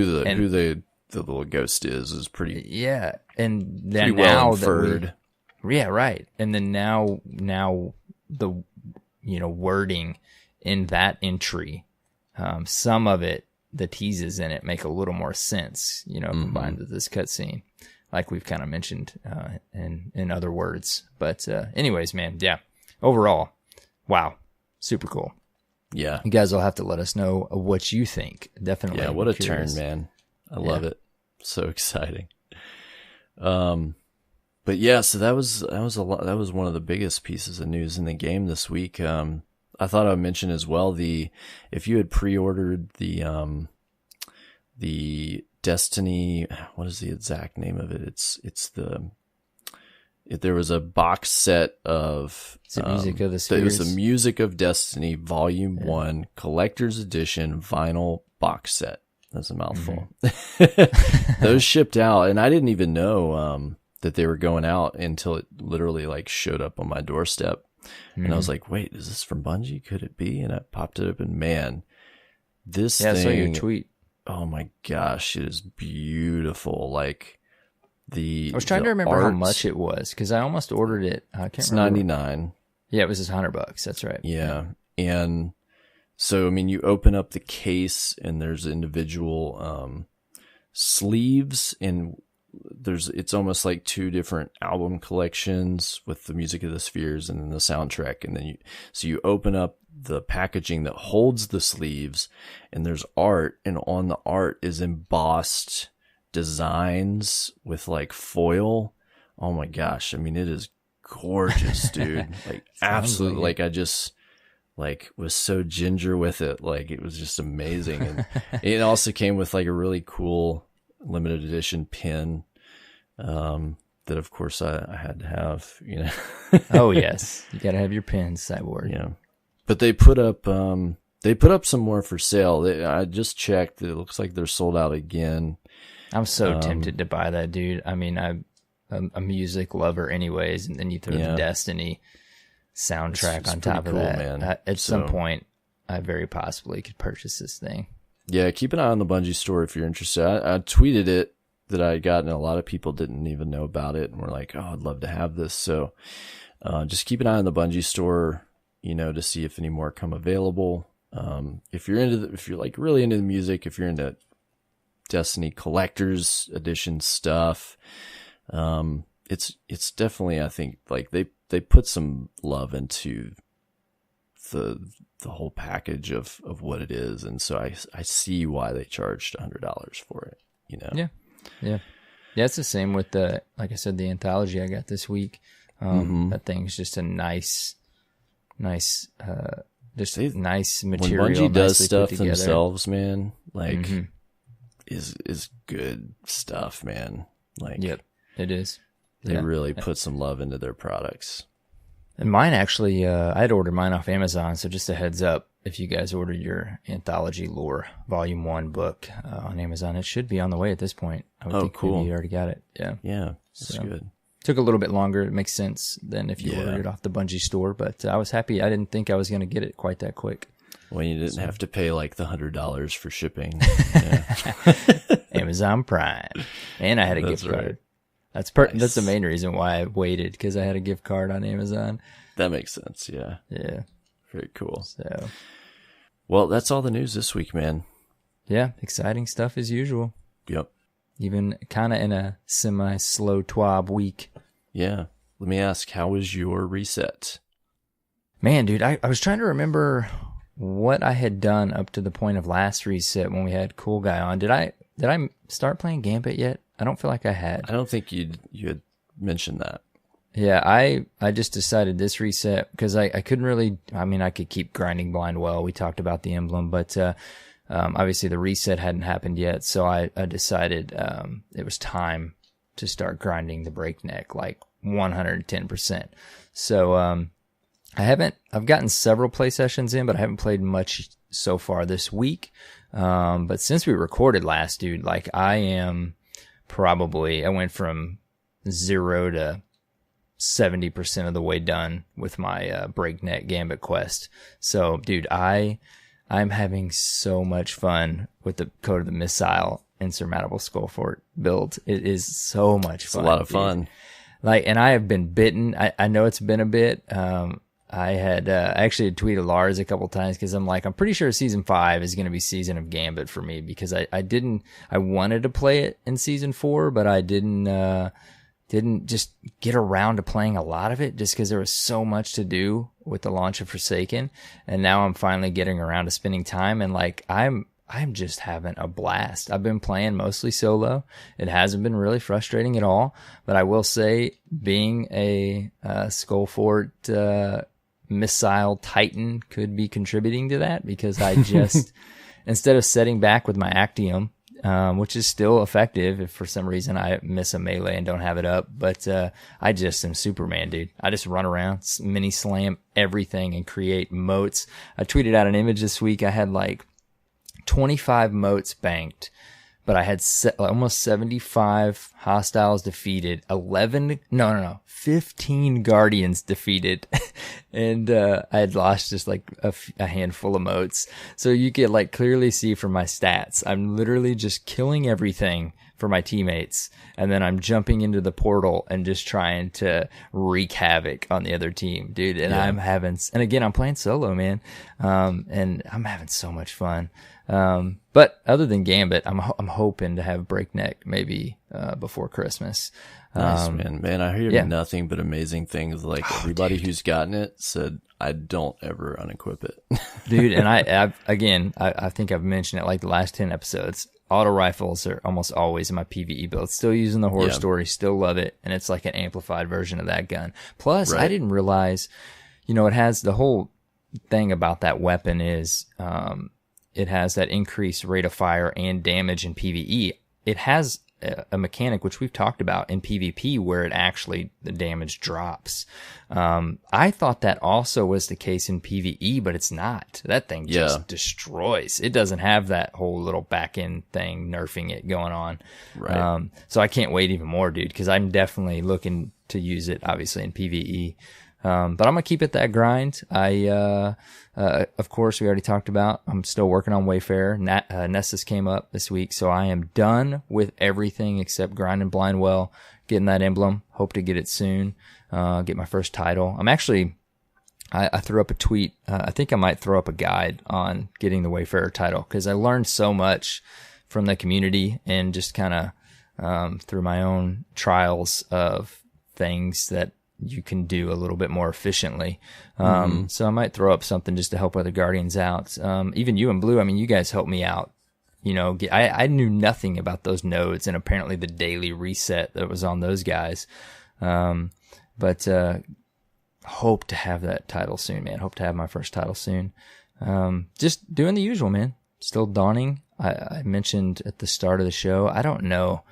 S2: the little ghost is pretty.
S1: And then
S2: now inferred.
S1: Right. And then now the, you know, wording in that entry, some of it, the teases in it make a little more sense, you know, combined with this cutscene, like we've kind of mentioned in other words. But anyways, man, overall, wow, super cool.
S2: Yeah,
S1: you guys will have to let us know what you think. Definitely.
S2: Yeah, what a turn, man. I love it. So exciting. But yeah, so that was a lot. That was one of the biggest pieces of news in the game this week. I thought I would mention as well if you had pre-ordered the Destiny, what is the exact name of it? There was a box set of
S1: Music of the Spheres.
S2: It was the Music of Destiny Volume 1 Collector's Edition vinyl box set. That's a mouthful. Those shipped out, and I didn't even know that they were going out until it literally like showed up on my doorstep. And I was like, wait, is this from Bungie? Could it be? And I popped it up, and man, this thing.
S1: I saw your tweet.
S2: Oh my gosh, it is beautiful. Like
S1: I was trying to remember how much it was, because I almost ordered it. I can't remember.
S2: It's $99.
S1: Yeah, it was just $100. That's right.
S2: Yeah. And so, I mean, you open up the case, and there's individual sleeves, and it's almost like 2 different album collections with the Music of the Spheres and then the soundtrack. And then you open up the packaging that holds the sleeves, and there's art, and on the art is embossed designs with like foil. Oh my gosh. I mean, it is gorgeous, dude. Like absolutely. Like I just like was so ginger with it. Like it was just amazing. And it also came with like a really cool limited edition pin that of course I had to have, you know.
S1: Oh yes, you gotta have your pins, Cyborg.
S2: Yeah, but they put up some more for sale. I just checked, it looks like they're sold out again.
S1: I'm so tempted to buy that, dude. I mean, I'm a music lover anyways, and then you throw the Destiny soundtrack on top of that, man. At some point I very possibly could purchase this thing.
S2: Yeah, keep an eye on the Bungie store if you're interested. I tweeted it that I got, and a lot of people didn't even know about it, and were like, "Oh, I'd love to have this." So, just keep an eye on the Bungie store, you know, to see if any more come available. If you're like really into the music, if you're into Destiny Collector's Edition stuff, it's definitely, I think, like they put some love into the whole package of what it is, and so I see why they charged $100 for it, you know. Yeah, it's the same with like I said, the anthology I got this week. That thing's just a nice nice material. When Bungie does stuff themselves, man, like is good stuff, man. Like,
S1: It is.
S2: They really put some love into their products.
S1: And mine actually, I had ordered mine off Amazon, so just a heads up, if you guys ordered your Anthology Lore Volume 1 book on Amazon, it should be on the way at this point. I would think
S2: cool.
S1: maybe you already got it. Yeah.
S2: Yeah, that's good.
S1: Took a little bit longer. It makes sense than if you ordered it off the Bungie store, but I was happy. I didn't think I was going to get it quite that quick.
S2: Well, you didn't have to pay like the $100 for shipping.
S1: Amazon Prime. And I had a gift card. That's the main reason why I waited, because I had a gift card on Amazon.
S2: That makes sense, yeah.
S1: Yeah.
S2: Very cool.
S1: So,
S2: well, that's all the news this week, man.
S1: Yeah, exciting stuff as usual.
S2: Yep.
S1: Even kind of in a semi-slow twab week.
S2: Yeah. Let me ask, how was your reset?
S1: Man, dude, I was trying to remember what I had done up to the point of last reset when we had Cool Guy on. Did I start playing Gambit yet? I don't feel like I had.
S2: I don't think you had mentioned that.
S1: Yeah, I just decided this reset because I couldn't really, I mean, I could keep grinding blind well. We talked about the emblem, but obviously the reset hadn't happened yet. So I decided it was time to start grinding the breakneck like 110%. So I've gotten several play sessions in, but I haven't played much so far this week. But since we recorded last, dude, like I went from 0 to 70% of the way done with my breakneck Gambit quest. So, dude, I'm having so much fun with the Code of the Missile Insurmountable Skullfort build. It is so much fun.
S2: It's a lot of fun.
S1: Like, and I have been bitten. I know it's been a bit. I had actually tweeted Lars a couple times because I'm pretty sure season 5 is going to be season of Gambit for me, because I wanted to play it in season 4, but I didn't just get around to playing a lot of it just because there was so much to do with the launch of Forsaken. And now I'm finally getting around to spending time, and like I'm just having a blast. I've been playing mostly solo. It hasn't been really frustrating at all, but I will say being a Skullfort missile titan could be contributing to that, because I just instead of setting back with my Actium, which is still effective if for some reason I miss a melee and don't have it up. But I just am Superman, dude. I just run around, mini slam everything, and create moats. I tweeted out an image this week. I had like 25 moats banked, but I had almost 75 hostiles defeated, 15 guardians defeated, and I had lost just like a handful of moats. So you could like clearly see from my stats, I'm literally just killing everything for my teammates, and then I'm jumping into the portal and just trying to wreak havoc on the other team, dude. And and again, I'm playing solo, man, and I'm having so much fun. But other than Gambit, I'm hoping to have Breakneck maybe before Christmas.
S2: Nice, man. I hear nothing but amazing things. Like everybody who's gotten it said, I don't ever unequip it,
S1: dude. And I think I've mentioned it like the last 10 episodes. Auto rifles are almost always in my PvE build. Still using the horror story, still love it, and it's like an amplified version of that gun. Plus, I didn't realize, it has the whole thing about that weapon is it has that increased rate of fire and damage in PvE. It has a mechanic which we've talked about in PvP where it actually the damage drops. I thought that also was the case in PvE, but it's not. That thing just destroys. It doesn't have that whole little back end thing nerfing it going on.
S2: Right.
S1: So I can't wait even more, dude, because I'm definitely looking to use it obviously in PvE. But I'm gonna keep it that grind. Of course, we already talked about, I'm still working on Wayfarer. Nessus came up this week, so I am done with everything except grinding blind well, getting that emblem. Hope to get it soon. Get my first title. I threw up a tweet. I think I might throw up a guide on getting the Wayfarer title, because I learned so much from the community and just kind of through my own trials of things that you can do a little bit more efficiently. So I might throw up something just to help other Guardians out. Even you and Blue, I mean, you guys helped me out. I knew nothing about those nodes and apparently the daily reset that was on those guys. But hope to have that title soon, man. Hope to have my first title soon. Just doing the usual, man. Still dawning. I mentioned at the start of the show, I don't know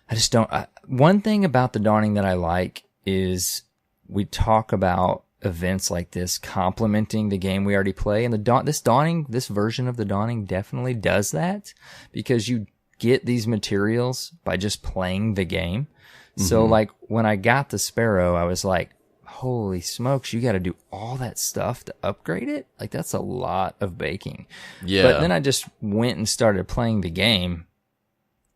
S1: I just don't. One thing about the Dawning that I like is we talk about events like this complementing the game we already play, and this version of the Dawning definitely does that, because you get these materials by just playing the game. So like when I got the Sparrow, I was like, holy smokes, you got to do all that stuff to upgrade it? Like, that's a lot of baking.
S2: Yeah.
S1: But then I just went and started playing the game,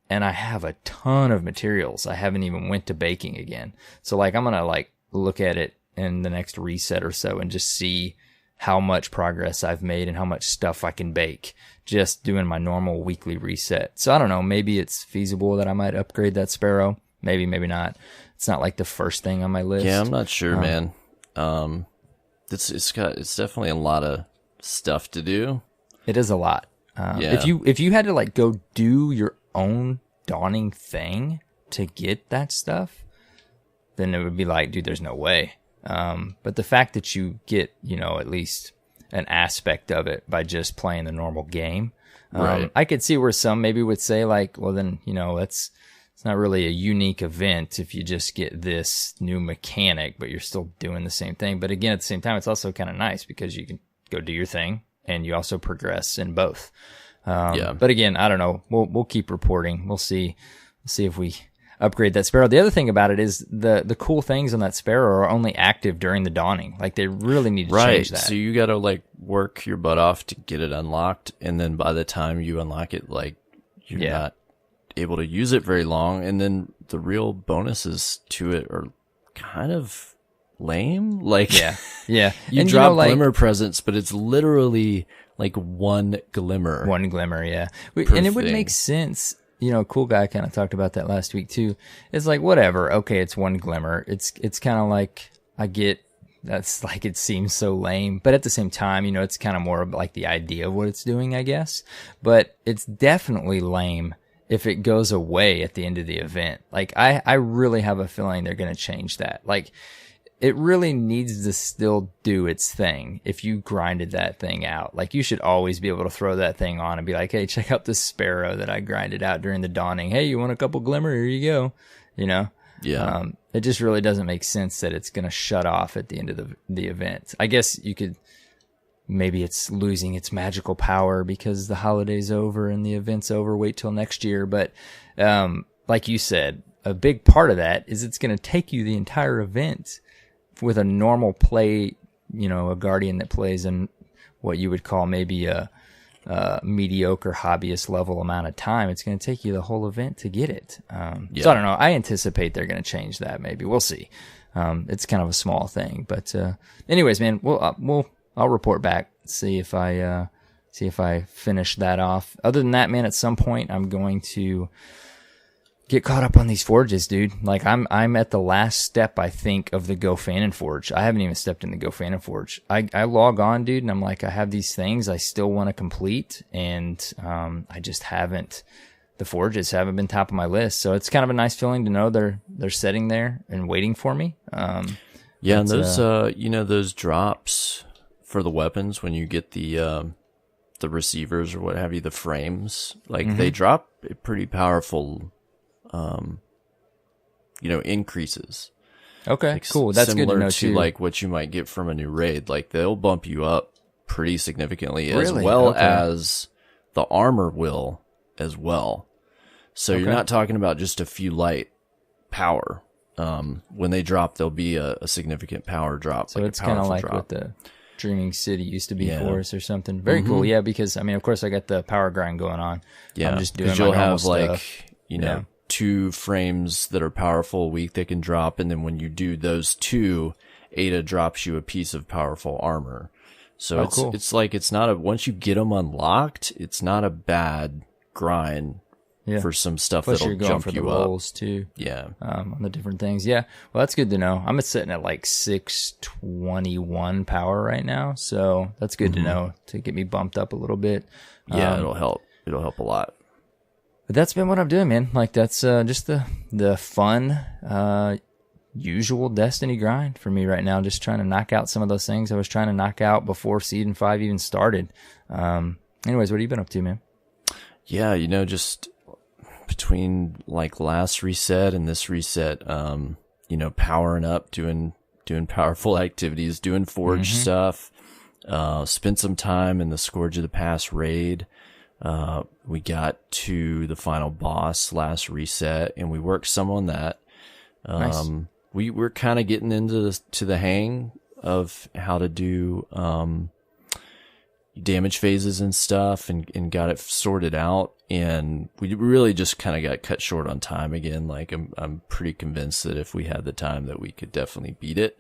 S1: and I have a ton of materials. I haven't even went to baking again. So like, I'm going to like look at it in the next reset or so and just see how much progress I've made and how much stuff I can bake just doing my normal weekly reset. So I don't know, maybe it's feasible that I might upgrade that Sparrow. Maybe, maybe not. It's not like the first thing on my list.
S2: Yeah, I'm not sure, man. It's definitely a lot of stuff to do.
S1: It is a lot.
S2: Yeah.
S1: If you had to like go do your own Dawning thing to get that stuff, then it would be like, dude, there's no way. But the fact that you get, at least an aspect of it by just playing the normal game,
S2: right.
S1: I could see where some maybe would say like, well, then, it's not really a unique event if you just get this new mechanic, but you're still doing the same thing. But again, at the same time, it's also kind of nice because you can go do your thing and you also progress in both.
S2: Yeah.
S1: But again, I don't know. We'll keep reporting. We'll see if we upgrade that Sparrow. The other thing about it is the cool things on that Sparrow are only active during the Dawning. Like, they really need to change that.
S2: So you got to like work your butt off to get it unlocked, and then by the time you unlock it, like, you're not able to use it very long, and then the real bonuses to it are kind of lame. Like,
S1: yeah.
S2: you
S1: and
S2: drop glimmer presents, but it's literally like one glimmer.
S1: Yeah. And it would make sense. Cool Guy kind of talked about that last week too. It's like, whatever. Okay, it's one glimmer. It's kind of like, I get that's like, it seems so lame, but at the same time, it's kind of more of like the idea of what it's doing, I guess. But it's definitely lame if it goes away at the end of the event. Like, I really have a feeling they're going to change that. Like, it really needs to still do its thing if you grinded that thing out. Like, you should always be able to throw that thing on and be like, hey, check out this Sparrow that I grinded out during the Dawning. Hey, you want a couple glimmer? Here you go.
S2: Yeah.
S1: It just really doesn't make sense that it's going to shut off at the end of the event. I guess you could, maybe it's losing its magical power because the holiday's over and the event's over. Wait till next year. But like you said, a big part of that is it's going to take you the entire event with a normal play, a Guardian that plays in what you would call maybe a mediocre hobbyist level amount of time. It's going to take you the whole event to get it. So I don't know. I anticipate they're going to change that. Maybe we'll see. It's kind of a small thing, but anyways, man, I'll report back, see if I finish that off. Other than that, man, at some point I'm going to get caught up on these forges, dude. Like, I'm at the last step, I think, of the Go Fanon Forge. I haven't even stepped in the Go Fanon Forge. I log on, dude, and I'm like, I have these things I still want to complete, and I just haven't. The forges haven't been top of my list, so it's kind of a nice feeling to know they're sitting there and waiting for me. And
S2: those those drops for the weapons when you get the receivers or what have you, the frames, like they drop a pretty powerful increases.
S1: Okay,
S2: like,
S1: cool. That's good to know
S2: too. Like what you might get from a new raid. Like, they'll bump you up pretty significantly, as well as the armor will as well. So you're not talking about just a few light power. When they drop, there'll be a significant power drop.
S1: So it's kind of like what the Dreaming City used to be for us or something. Very
S2: Mm-hmm.
S1: cool. Yeah, because of course I got the power grind going on.
S2: Yeah,
S1: I'm just doing my
S2: you'll
S1: normal
S2: have
S1: stuff.
S2: like 2 frames that are powerful a week that can drop, and then when you do those 2, Ada drops you a piece of powerful armor. So it's like, it's not once you get them unlocked, it's not a bad grind for some stuff.
S1: Plus
S2: that'll
S1: you're going
S2: jump
S1: for
S2: you
S1: the
S2: up.
S1: rolls too.
S2: Yeah.
S1: On the different things. Yeah. Well, that's good to know. I'm sitting at like 621 power right now, so that's good to know to get me bumped up a little bit.
S2: Yeah, it'll help. It'll help a lot.
S1: But that's been what I'm doing, man. Like, that's just the fun, usual Destiny grind for me right now. Just trying to knock out some of those things I was trying to knock out before Season 5 even started. Anyways, what have you been up to, man?
S2: Yeah, just between like last reset and this reset. Powering up, doing powerful activities, doing forge stuff. Spent some time in the Scourge of the Past raid. We got to the final boss last reset, and we worked some on that.
S1: Nice.
S2: We're kind of getting into the hang of how to do damage phases and stuff, and got it sorted out. And we really just kind of got cut short on time again. Like I'm pretty convinced that if we had the time, that we could definitely beat it.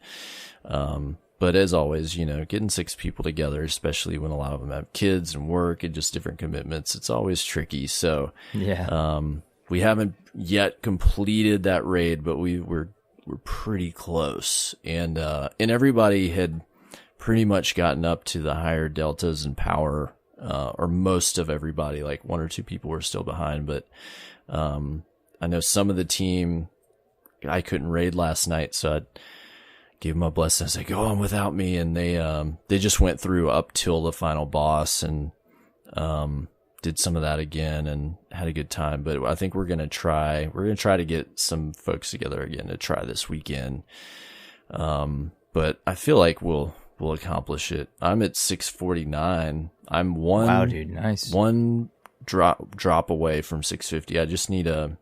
S2: But as always, getting 6 people together, especially when a lot of them have kids and work and just different commitments, it's always tricky. So
S1: yeah,
S2: we haven't yet completed that raid, but we're pretty close, and everybody had pretty much gotten up to the higher deltas and power, or most of everybody. Like 1 or 2 people were still behind, but I know some of the team, I couldn't raid last night, so I gave them a blessing. I was like, go on without me, and they just went through up till the final boss and did some of that again and had a good time. But I think we're gonna try to get some folks together again to try this weekend. But I feel like we'll accomplish it. I'm at 649. I'm one.
S1: Wow, dude, nice.
S2: One drop away from 650. I just need a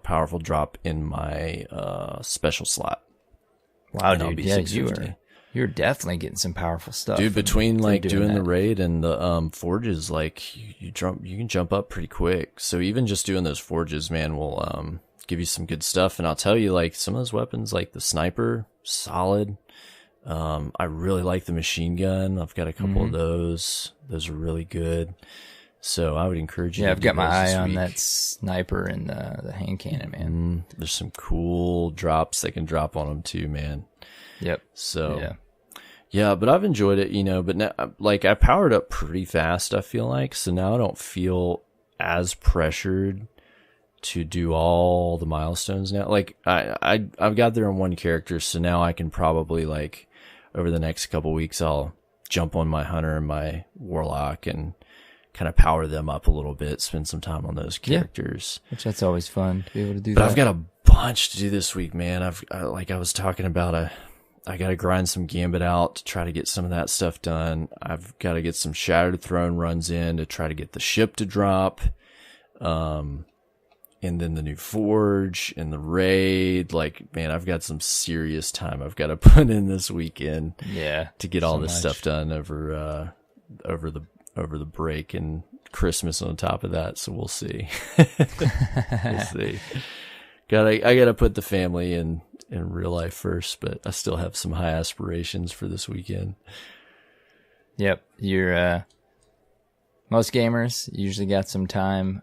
S2: powerful drop in my special slot.
S1: Wow, dude, yeah, you're definitely getting some powerful stuff,
S2: dude. Between like doing the raid and the forges, like you can jump up pretty quick. So even just doing those forges, man, will give you some good stuff. And I'll tell you, like some of those weapons, like the sniper, solid. I really like the machine gun. I've got a couple of those. Those are really good. So I would encourage you.
S1: Yeah, I've got my eye on that sniper and the hand cannon, man.
S2: There's some cool drops that can drop on them too, man.
S1: Yep.
S2: So yeah, but I've enjoyed it, but now, like, I powered up pretty fast, I feel like. So now I don't feel as pressured to do all the milestones now. Like I've got there on one character, so now I can probably, like, over the next couple weeks, I'll jump on my hunter and my warlock and kind of power them up a little bit, spend some time on those characters.
S1: Which that's always fun to be able to do that.
S2: But I've got a bunch to do this week, man. Like I was talking about, I got to grind some Gambit out to try to get some of that stuff done. I've got to get some Shattered Throne runs in to try to get the ship to drop. And then the new forge and the raid. Like, man, I've got some serious time I've got to put in this weekend.
S1: Yeah.
S2: To get all this stuff done over the break and Christmas on top of that. So we'll see. We'll see. I gotta put the family in real life first, but I still have some high aspirations for this weekend.
S1: Yep. You're, most gamers usually got some time,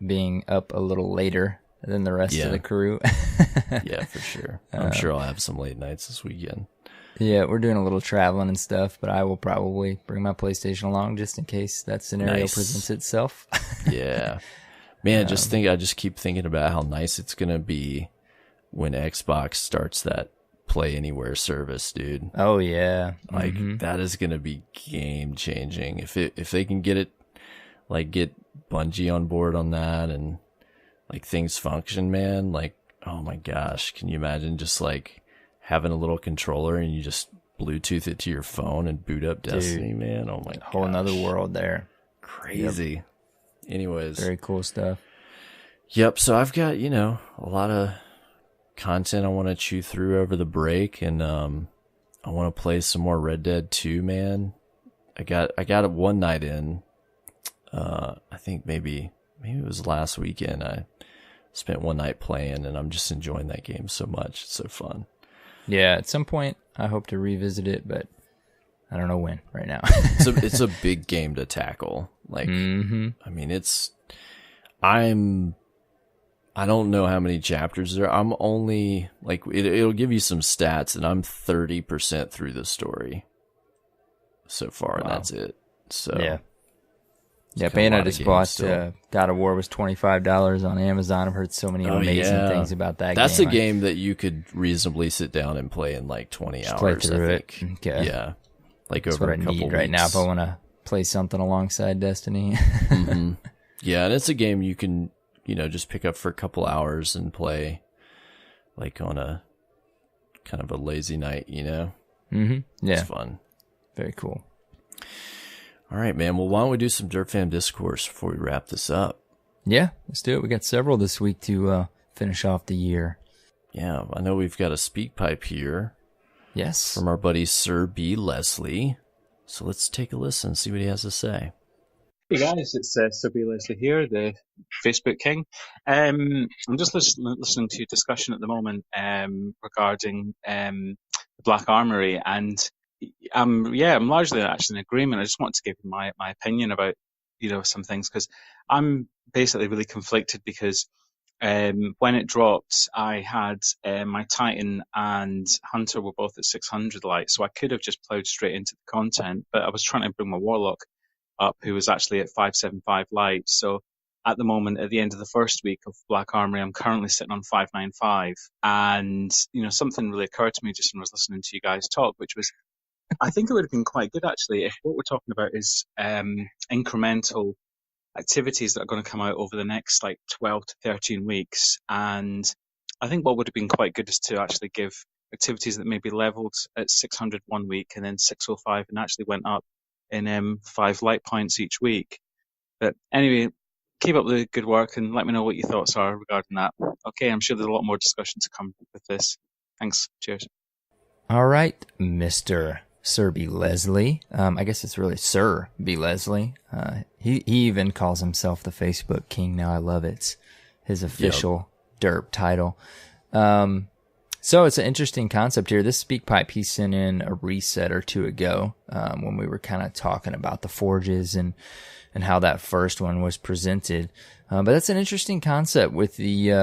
S1: being up a little later than the rest of the crew.
S2: Yeah, for sure. I'm sure I'll have some late nights this weekend.
S1: Yeah, we're doing a little traveling and stuff, but I will probably bring my PlayStation along just in case that scenario presents itself. Yeah.
S2: Man, I just keep thinking about how nice it's going to be when Xbox starts that Play Anywhere service, dude.
S1: Oh yeah.
S2: Like that is going to be game changing. If they can get it, like, get Bungie on board on that and, like, things function, man, like, oh my gosh, can you imagine just, like, having a little controller and you just Bluetooth it to your phone and boot up Destiny, man? Oh my god.
S1: Whole nother world there.
S2: Crazy. Yep. Anyways.
S1: Very cool stuff.
S2: Yep, so I've got, a lot of content I want to chew through over the break, and I want to play some more Red Dead 2, man. I got it one night in. I think maybe it was last weekend. I spent one night playing, and I'm just enjoying that game so much. It's so fun. Yeah,
S1: at some point I hope to revisit it, but I don't know when right now.
S2: It's a big game to tackle. Like, I mean, I don't know how many chapters there are. I'm only, like, it'll give you some stats, and I'm 30% through the story so far, and that's it. So
S1: yeah. And I just bought God of War was $25 on Amazon. I've heard so many amazing things about that game.
S2: That's a game that you could reasonably sit down and play in like 20 hours.
S1: Play through it. Okay.
S2: Yeah. Like
S1: that's over a couple weeks. Right now if I want to play something alongside Destiny.
S2: Yeah, and it's a game you can just pick up for a couple hours and play like on a kind of a lazy night,
S1: Mm-hmm. Yeah.
S2: It's fun.
S1: Very cool.
S2: All right, man. Well, why don't we do some Dirt Fam Discourse before we wrap this up?
S1: Yeah, let's do it. We got several this week to finish off the year.
S2: Yeah, I know we've got a speak pipe here.
S1: Yes.
S2: From our buddy Sir B. Leslie. So let's take a listen and see what he has to say.
S3: Hey guys, it's Sir B. Leslie here, the Facebook King. I'm just listening to a discussion at the moment regarding the Black Armory, and I'm largely actually in agreement. I just want to give my opinion about some things, because I'm basically really conflicted, because when it dropped, I had my Titan and Hunter were both at 600 light, so I could have just plowed straight into the content, but I was trying to bring my Warlock up, who was actually at 575 light. So at the moment, at the end of the first week of Black Armory, I'm currently sitting on 595. And, something really occurred to me just when I was listening to you guys talk, which was, I think it would have been quite good actually if what we're talking about is incremental activities that are going to come out over the next like 12 to 13 weeks. And I think what would have been quite good is to actually give activities that maybe leveled at 600 one week and then 605 and actually went up in 5 light points each week. But anyway, keep up the good work and let me know what your thoughts are regarding that. Okay, I'm sure there's a lot more discussion to come with this. Thanks. Cheers.
S1: All right, Mr. Sir B. Leslie. I guess it's really Sir B. Leslie. He even calls himself the Facebook King now. I love it. It's his official derp title. So it's an interesting concept here. This speak pipe he sent in a reset or two ago when we were kind of talking about the forges and how that first one was presented. But that's an interesting concept with the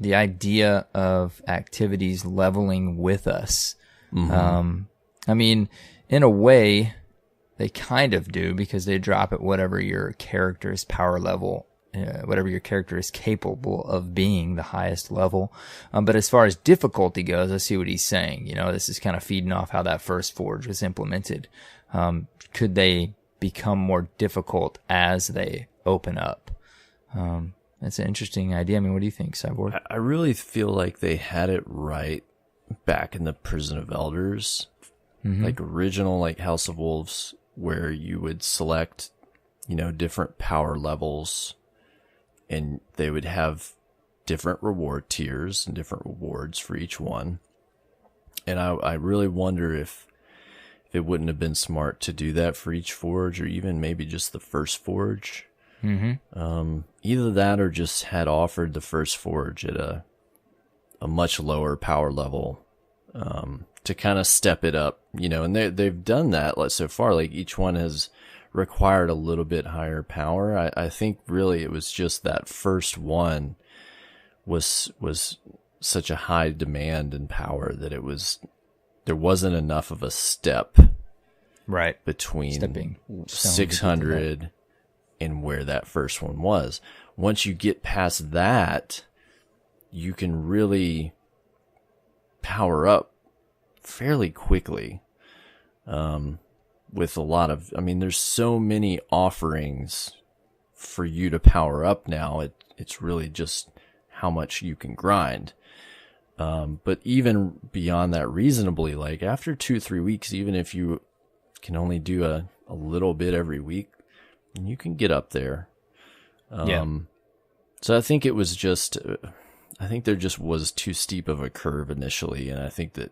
S1: idea of activities leveling with us. Mm-hmm. I mean, in a way, they kind of do, because they drop at whatever your character's power level, whatever your character is capable of being, the highest level. But as far as difficulty goes, I see what he's saying. This is kind of feeding off how that first forge was implemented. Could they become more difficult as they open up? That's an interesting idea. I mean, what do you think, Cyborg?
S2: I really feel like they had it right back in the Prison of Elders. Mm-hmm. Like original, like House of Wolves, where you would select, different power levels, and they would have different reward tiers and different rewards for each one. And I really wonder if it wouldn't have been smart to do that for each forge, or even maybe just the first forge. Mm-hmm. Either that, or just had offered the first forge at a much lower power level, to kind of step it up, and they've done that so far. Like each one has required a little bit higher power. I think really it was just that first one was such a high demand in power that there wasn't enough of a step
S1: right
S2: between 600 and where that first one was. Once you get past that, you can really power up fairly quickly, with a lot of, there's so many offerings for you to power up now. It's really just how much you can grind. But even beyond that, reasonably, like after 2-3 weeks, even if you can only do a little bit every week, you can get up there. So I think it was just, I think there just was too steep of a curve initially, and I think that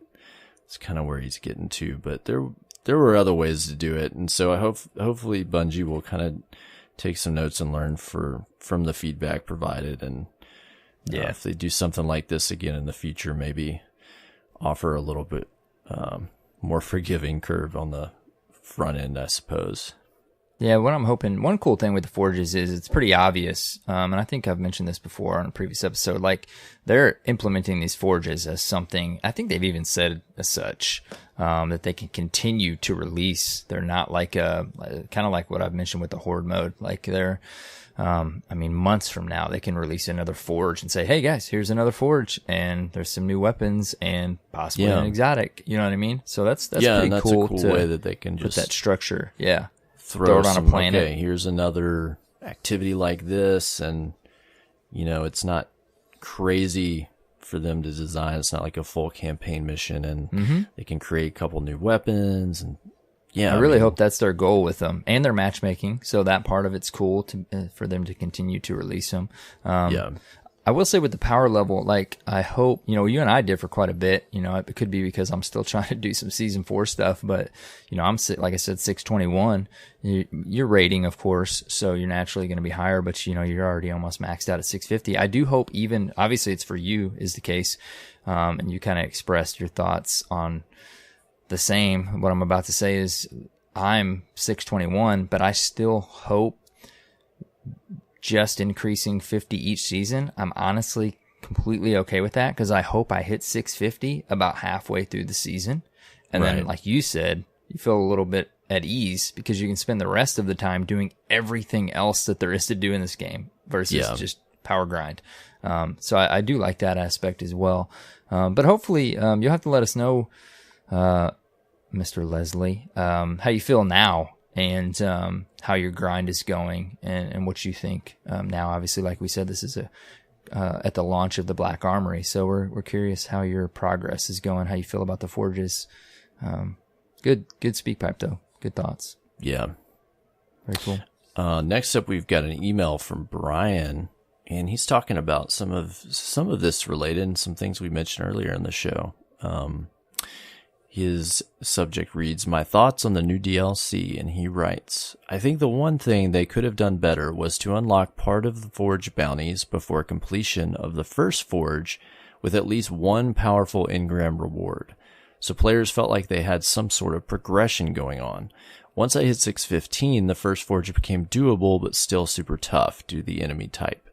S2: it's kind of where he's getting to. But there were other ways to do it, and so I hopefully Bungie will kind of take some notes and learn from the feedback provided, and if they do something like this again in the future, maybe offer a little bit more forgiving curve on the front end, I suppose.
S1: Yeah, what I'm hoping, one cool thing with the forges is it's pretty obvious, and I think I've mentioned this before on a previous episode, like they're implementing these forges as something, I think they've even said as such, that they can continue to release. They're not like kind of like what I've mentioned with the Horde mode, like they're, months from now they can release another forge and say, hey guys, here's another forge, and there's some new weapons and possibly an exotic, you know what I mean? So that's pretty
S2: that's
S1: cool.
S2: A cool way that they can just
S1: put that structure,
S2: throw it on a planet. Okay, here's another activity like this, and It's not crazy for them to design. It's not like a full campaign mission, and they can create a couple new weapons. And
S1: I really hope that's their goal with them and their matchmaking. So that part of it's cool for them to continue to release them. I will say with the power level, like I hope, you and I differ quite a bit. It could be because I'm still trying to do some season 4 stuff, but I'm like I said, 621. Your rating, of course, so you're naturally going to be higher, but you're already almost maxed out at 650. I do hope even, obviously it's for you is the case, and you kind of expressed your thoughts on the same. What I'm about to say is I'm 621, but I still hope just increasing 50 each season. I'm honestly completely okay with that because I hope I hit 650 about halfway through the season. And then, like you said, you feel a little bit at ease because you can spend the rest of the time doing everything else that there is to do in this game versus just power grind. So I do like that aspect as well. But hopefully you'll have to let us know, Mr. Leslie, how you feel now and how your grind is going and what you think now. Obviously, like we said, this is at the launch of the Black Armory, so we're curious how your progress is going, how you feel about the forges. Good speak pipe though. Good thoughts.
S2: Yeah.
S1: Very cool.
S2: Next up, we've got an email from Brian, and he's talking about some of this related and some things we mentioned earlier in the show. His subject reads, "My thoughts on the new DLC," and he writes, "I think the one thing they could have done better was to unlock part of the Forge bounties before completion of the first Forge with at least one powerful engram reward, so players felt like they had some sort of progression going on. Once I hit 615, the first Forge became doable but still super tough due to the enemy type.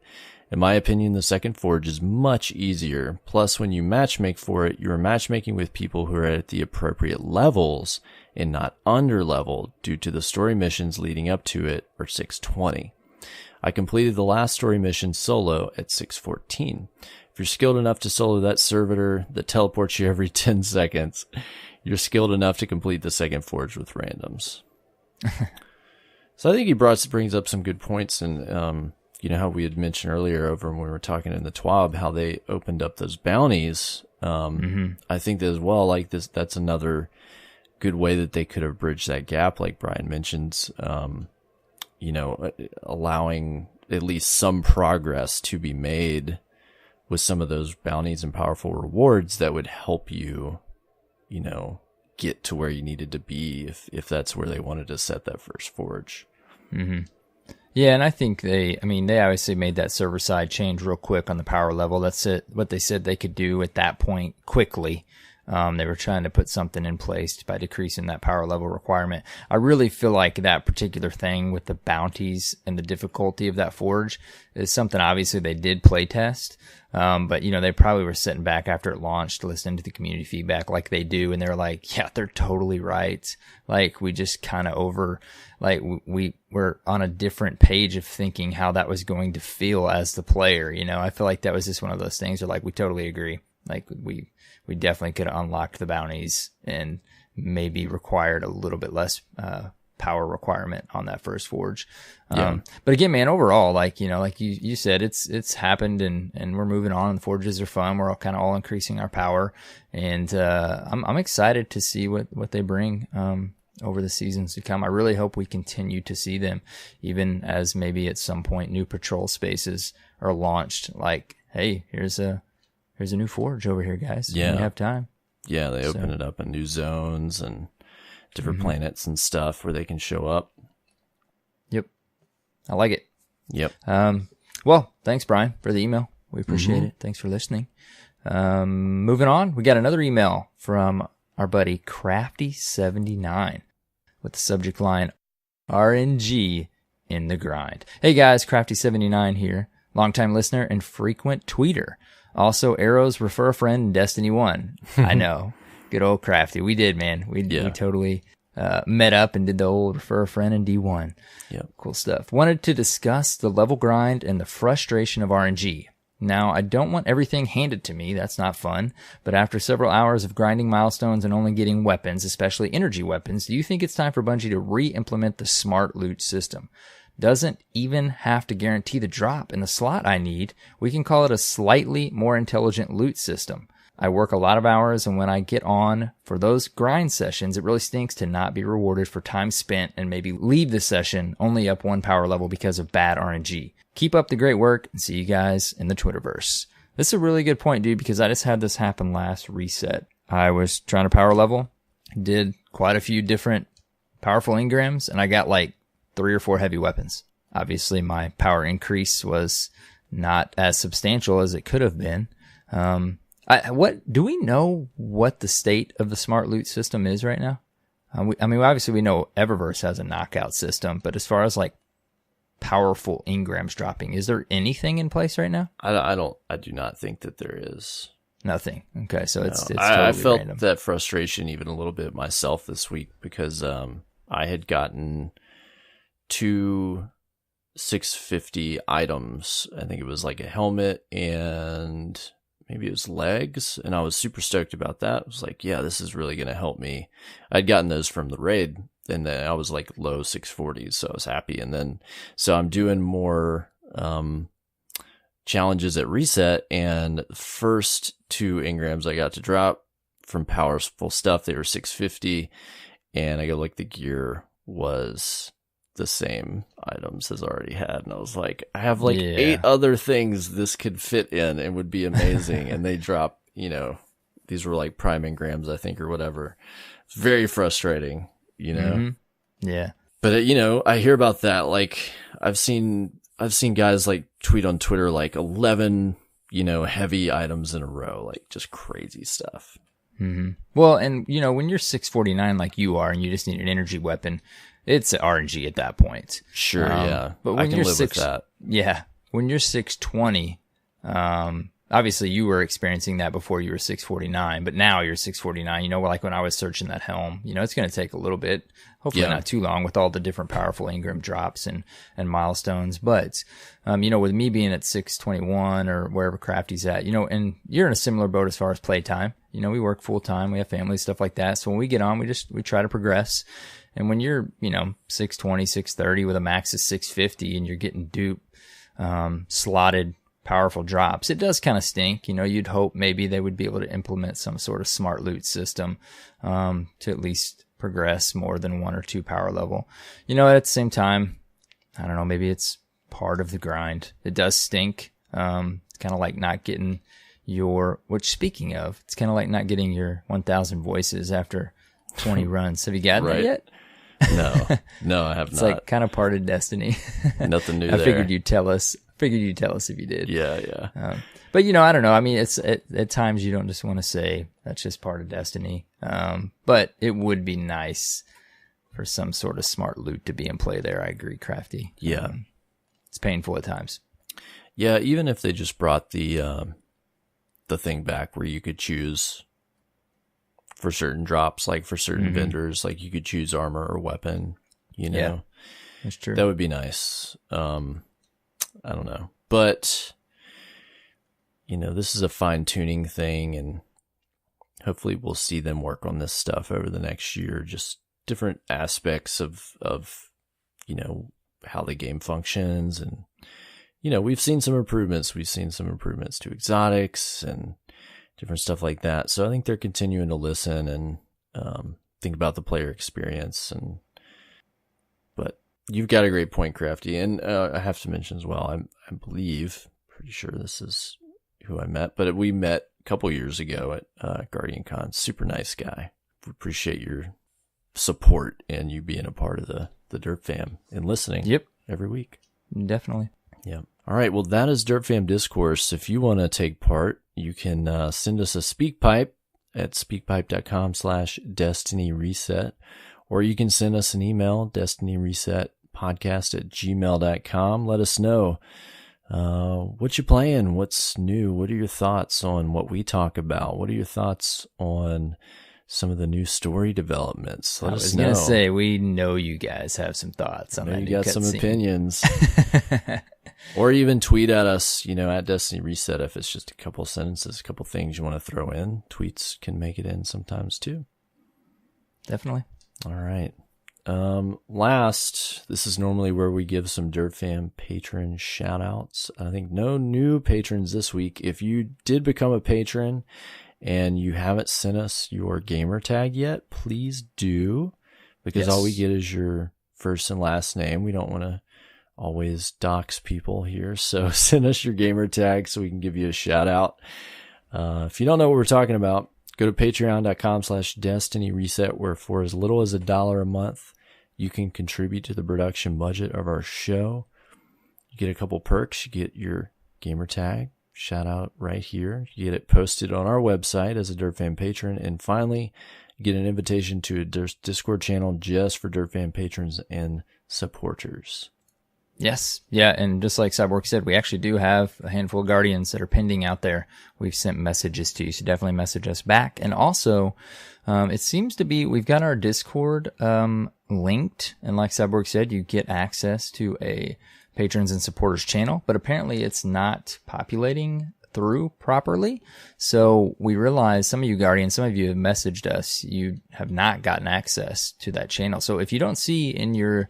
S2: In my opinion, the second Forge is much easier. Plus, when you matchmake for it, you're matchmaking with people who are at the appropriate levels and not under-leveled due to the story missions leading up to it are 620. I completed the last story mission solo at 614. If you're skilled enough to solo that servitor that teleports you every 10 seconds, you're skilled enough to complete the second Forge with randoms." So I think he brings up some good points, and how we had mentioned earlier over when we were talking in the TWAB, how they opened up those bounties. I think that as well, like this, that's another good way that they could have bridged that gap, like Brian mentions, allowing at least some progress to be made with some of those bounties and powerful rewards that would help you, get to where you needed to be if that's where they wanted to set that first Forge.
S1: Yeah, and I think they obviously made that server side change real quick on the power level. That's what they said they could do at that point quickly. They were trying to put something in place by decreasing that power level requirement. I really feel like that particular thing with the bounties and the difficulty of that Forge is something obviously they did play test. But they probably were sitting back after it launched, listening to the community feedback like they do. And they're like, yeah, they're totally right. Like we just kind of we were on a different page of thinking how that was going to feel as the player. I feel like that was just one of those things where like, we totally agree. Like we definitely could have unlocked the bounties and maybe required a little bit less, power requirement on that first Forge. But again, man, overall, like you said, it's happened and we're moving on, and the Forges are fun. We're all increasing our power, and I'm excited to see what they bring over the seasons to come. I really hope we continue to see them, even as maybe at some point new patrol spaces are launched. Like, hey, here's a new Forge over here, guys.
S2: Yeah,
S1: when you have time.
S2: Yeah, they open it up in new zones and different planets and stuff where they can show up. Yep.
S1: I like it.
S2: Yep.
S1: Well, thanks, Brian, for the email. We appreciate it. Thanks for listening. Moving on, we got another email from our buddy Crafty79 with the subject line, RNG in the grind. Hey guys, Crafty79 here. Longtime listener and frequent tweeter. Also, Arrows refer a friend in Destiny 1. I know. Good old Crafty. We did, man. We totally met up and did the old refer a friend in D1.
S2: Yep.
S1: Cool stuff. Wanted to discuss the level grind and the frustration of RNG. Now, I don't want everything handed to me. That's not fun. But after several hours of grinding milestones and only getting weapons, especially energy weapons, do you think it's time for Bungie to re-implement the smart loot system? doesn't even have to guarantee the drop in the slot I need. We can call it a slightly more intelligent loot system. I work a lot of hours, and when I get on for those grind sessions, it really stinks to not be rewarded for time spent and maybe leave the session only up 1 power level because of bad RNG. Keep up the great work, and see you guys in the Twitterverse. This is a really good point, dude, because I just had this happen last reset. I was trying to power level, did quite a few different powerful engrams, and I got like 3 or 4 heavy weapons. Obviously, my power increase was not as substantial as it could have been. What do we know what the state of the smart loot system is right now? Obviously we know Eververse has a knockout system, but as far as like powerful engrams dropping, is there anything in place right now?
S2: I do not think that there is.
S1: Nothing. Okay, so it's totally
S2: I felt
S1: random.
S2: that frustration even a little bit myself this week because I had gotten 2 650 items. I think it was like a helmet and maybe it was legs, and I was super stoked about that. I was like, yeah, this is really going to help me. I'd gotten those from the raid, and then I was like low 640s, so I was happy. And then, so I'm doing more challenges at reset, and the first 2 engrams I got to drop from powerful stuff, they were 650, and I go like the gear was the same items as I already had, and I was like, I have like 8 other things this could fit in and would be amazing. And they drop, these were like prime engrams, I think, or whatever. It's very frustrating,
S1: Mm-hmm. Yeah.
S2: But I hear about that. Like I've seen guys like tweet on Twitter like 11 heavy items in a row, like just crazy stuff.
S1: Mm-hmm. Well, and when you're 649 like you are, and you just need an energy weapon, it's RNG at that point.
S2: Sure, yeah.
S1: But when
S2: I can live with that.
S1: Yeah. When you're 620, obviously you were experiencing that before you were 649, but now you're 649. Like when I was searching that helm, it's going to take a little bit, hopefully not too long with all the different powerful engram drops and milestones. But, with me being at 621 or wherever Crafty's at, and you're in a similar boat as far as playtime. We work full time, we have family, stuff like that. So when we get on, we try to progress. And when you're, 620, 630 with a max of 650 and you're getting dupe, slotted powerful drops, it does kind of stink. You'd hope maybe they would be able to implement some sort of smart loot system, to at least progress more than 1 or 2 power level. At the same time, I don't know, maybe it's part of the grind. It does stink. It's kind of like not getting speaking of, it's kind of like not getting your 1,000 voices after 20 runs. Have you gotten that yet?
S2: No, I have not.
S1: It's like kind of part of Destiny.
S2: Nothing new
S1: I
S2: there.
S1: figured you'd tell us if you did.
S2: Yeah.
S1: But I don't know. I mean, it's at times you don't just want to say that's just part of Destiny. But it would be nice for some sort of smart loot to be in play there. I agree, Crafty.
S2: Yeah.
S1: It's painful at times.
S2: Yeah, even if they just brought the thing back where you could choose for certain drops, like for certain vendors, like you could choose armor or weapon,
S1: Yeah, that's true.
S2: That would be nice. I don't know. But, this is a fine-tuning thing, and hopefully we'll see them work on this stuff over the next year, just different aspects of how the game functions. And, we've seen some improvements. We've seen some improvements to exotics and different stuff like that. So I think they're continuing to listen and think about the player experience. But you've got a great point, Crafty. And I have to mention as well, I believe, pretty sure this is who I met, but we met a couple years ago at Guardian Con. Super nice guy. We appreciate your support and you being a part of the Derp Fam and listening.
S1: Yep.
S2: Every week.
S1: Definitely.
S2: Yeah. All right. Well, that is Derp Fam Discourse. If you want to take part, you can send us a SpeakPipe at speakpipe.com/destinyreset, or you can send us an email, destinyresetpodcast@gmail.com. Let us know what you're playing, what's new, what are your thoughts on what we talk about, what are your thoughts on some of the new story developments. Let us know.
S1: I was going to say, we know you guys have some thoughts on that.
S2: You got some opinions. Or even tweet at us, at Destiny Reset if it's just a couple sentences, a couple things you want to throw in. Tweets can make it in sometimes too.
S1: Definitely.
S2: All right. Last, this is normally where we give some Dirt Fam patron shout outs. I think no new patrons this week. If you did become a patron and you haven't sent us your gamer tag yet, please do, because all we get is your first and last name. We don't want to always dox people here. So send us your gamer tag so we can give you a shout out. If you don't know what we're talking about, go to patreon.com/Destiny Reset, where for as little as $1 a month, you can contribute to the production budget of our show. You get a couple perks. You get your gamer tag, shout out right here. You get it posted on our website as a Dirt Fan patron. And finally, you get an invitation to a Discord channel just for Dirt Fan patrons and supporters.
S1: Yes. Yeah. And just like Cyborg said, we actually do have a handful of Guardians that are pending out there. We've sent messages to you, so definitely message us back. And also, it seems to be, we've got our Discord linked. And like Cyborg said, you get access to a patrons and supporters channel, but apparently it's not populating through properly. So we realize some of you Guardians, some of you have messaged us, you have not gotten access to that channel. So if you don't see in your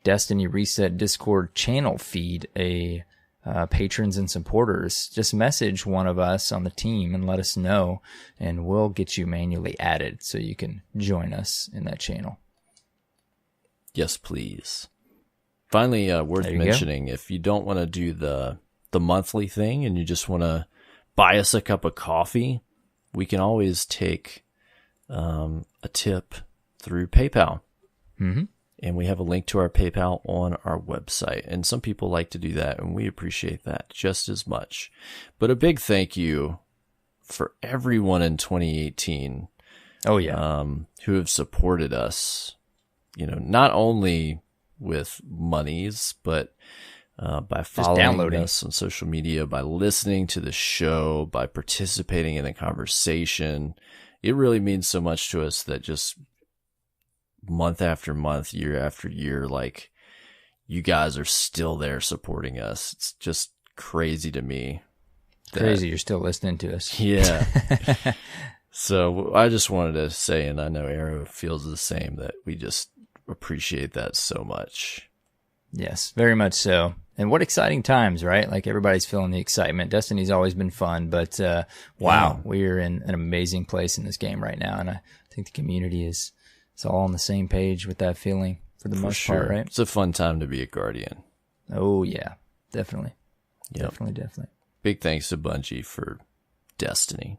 S1: Destiny Reset Discord channel feed a patrons and supporters, just message one of us on the team and let us know, and we'll get you manually added so you can join us in that channel.
S2: Yes, please. Finally, worth mentioning, if you don't want to do the monthly thing and you just want to buy us a cup of coffee, we can always take a tip through PayPal.
S1: Mm-hmm.
S2: And we have a link to our PayPal on our website. And some people like to do that, and we appreciate that just as much. But a big thank you for everyone in 2018.
S1: Oh, yeah.
S2: Who have supported us, not only with monies, but by following us on social media, by listening to the show, by participating in the conversation. It really means so much to us that just month after month, year after year, like, you guys are still there supporting us. It's just crazy to me.
S1: Crazy you're still listening to us.
S2: Yeah. So I just wanted to say, and I know Arrow feels the same, that we just appreciate that so much.
S1: Yes, very much so. And what exciting times, right? Like, everybody's feeling the excitement. Destiny's always been fun, but wow, we are in an amazing place in this game right now. And I think the community is all on the same page with that feeling for the most part, right?
S2: It's a fun time to be a Guardian.
S1: Oh, yeah, definitely.
S2: Yep.
S1: Definitely.
S2: Big thanks to Bungie for Destiny.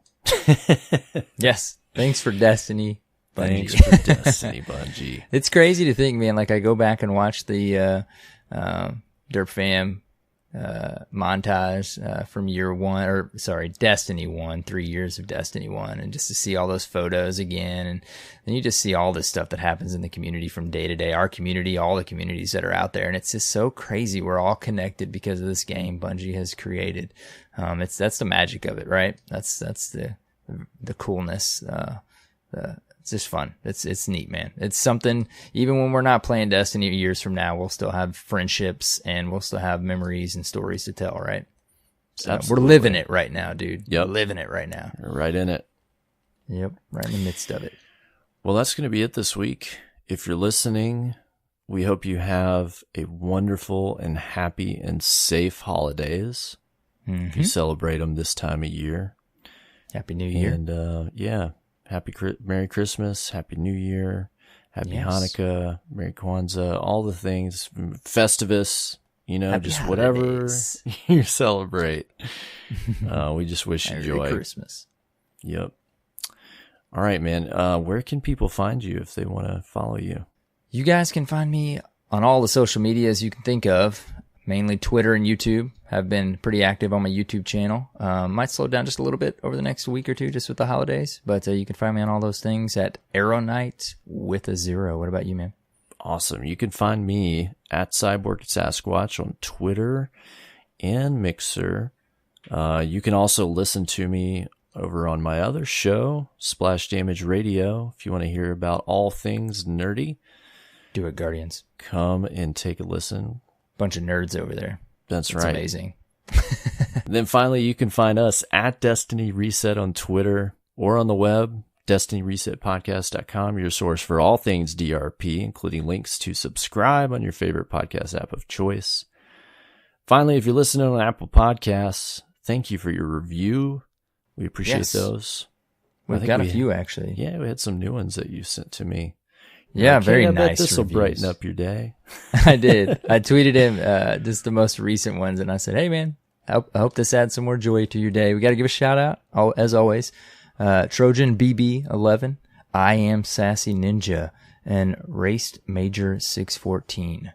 S1: Yes, thanks for Destiny, Bungie.
S2: Thanks for Destiny, Bungie.
S1: It's crazy to think, man, like, I go back and watch the Derp Fam montage from Destiny 1, 3 years of Destiny 1, and just to see all those photos again, and then you just see all this stuff that happens in the community from day to day, our community, all the communities that are out there, and it's just so crazy. We're all connected because of this game Bungie has created. That's the magic of it, right? That's the coolness. It's just fun. It's neat, man. It's something, even when we're not playing Destiny years from now, we'll still have friendships and we'll still have memories and stories to tell, right? So we're living it right now, dude.
S2: Yep.
S1: We're living it right now.
S2: You're right in it.
S1: Yep. Right in the midst of it.
S2: Well, that's going to be it this week. If you're listening, we hope you have a wonderful and happy and safe holidays.
S1: Mm-hmm.
S2: If you celebrate them this time of year.
S1: Happy New Year.
S2: And, Merry Christmas, Happy New Year, Happy Hanukkah, Merry Kwanzaa, all the things, Festivus,
S1: Happy
S2: just
S1: holidays.
S2: Whatever you celebrate. We just wish you joy.
S1: Merry Christmas.
S2: Yep. All right, man. Where can people find you if they want to follow you?
S1: You guys can find me on all the social medias you can think of. Mainly Twitter and YouTube. Have been pretty active on my YouTube channel. Might slow down just a little bit over the next week or two just with the holidays. But you can find me on all those things at AER0KNIGHT with a 0. What about you, man?
S2: Awesome. You can find me at CyborgSasquatch on Twitter and Mixer. You can also listen to me over on my other show, Splash Damage Radio, if you want to hear about all things nerdy.
S1: Do it, Guardians.
S2: Come and take a listen.
S1: Bunch of nerds over there.
S2: That's
S1: right.
S2: It's
S1: Amazing.
S2: Then finally, you can find us at Destiny Reset on Twitter or on the web, DestinyResetPodcast.com, your source for all things DRP, including links to subscribe on your favorite podcast app of choice. Finally, if you're listening on Apple Podcasts, thank you for your review. We appreciate those.
S1: We've got a few, actually.
S2: Yeah, we had some new ones that you sent to me.
S1: Yeah, very nice. I bet
S2: this will brighten up your day.
S1: I did. I tweeted him just the most recent ones, and I said, hey, man, I hope this adds some more joy to your day. We got to give a shout out, as always. Trojan BB11, I Am Sassy Ninja, and Raced Major 614.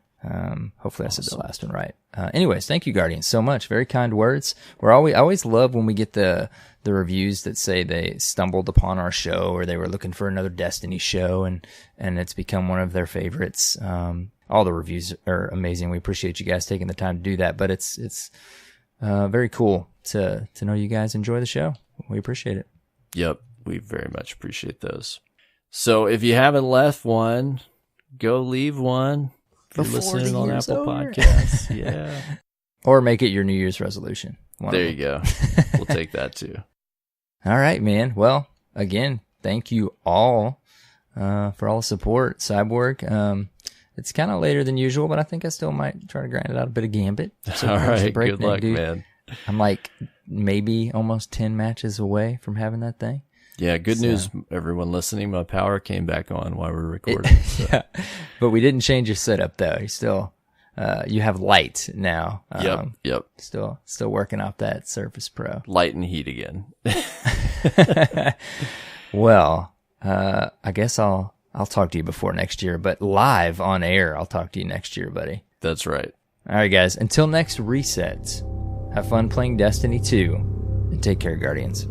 S1: Hopefully I said the last one right. Anyways, thank you, Guardians, so much. Very kind words. I always love when we get the reviews that say they stumbled upon our show or they were looking for another Destiny show and it's become one of their favorites. All the reviews are amazing. We appreciate you guys taking the time to do that, but it's very cool to know you guys enjoy the show. We appreciate it.
S2: Yep. We very much appreciate those. So if you haven't left one, go leave one. If you're listening on Apple Podcasts. Yeah.
S1: Or make it your New Year's resolution.
S2: There you go. We'll take that too.
S1: All right, man. Well, again, thank you all for all the support. Cyborg, it's kind of later than usual, but I think I still might try to grind it out a bit of Gambit.
S2: So all right, good luck, dude. Man.
S1: I'm like maybe almost 10 matches away from having that thing.
S2: Yeah, good news, everyone listening. My power came back on while we were recording. So.
S1: Yeah, but we didn't change your setup though. You still, you have light now.
S2: Yep.
S1: Still working off that Surface Pro.
S2: Light and heat again.
S1: Well, I guess I'll talk to you before next year, but live on air, I'll talk to you next year, buddy.
S2: That's right.
S1: All right, guys. Until next reset, have fun playing Destiny 2, and take care, Guardians.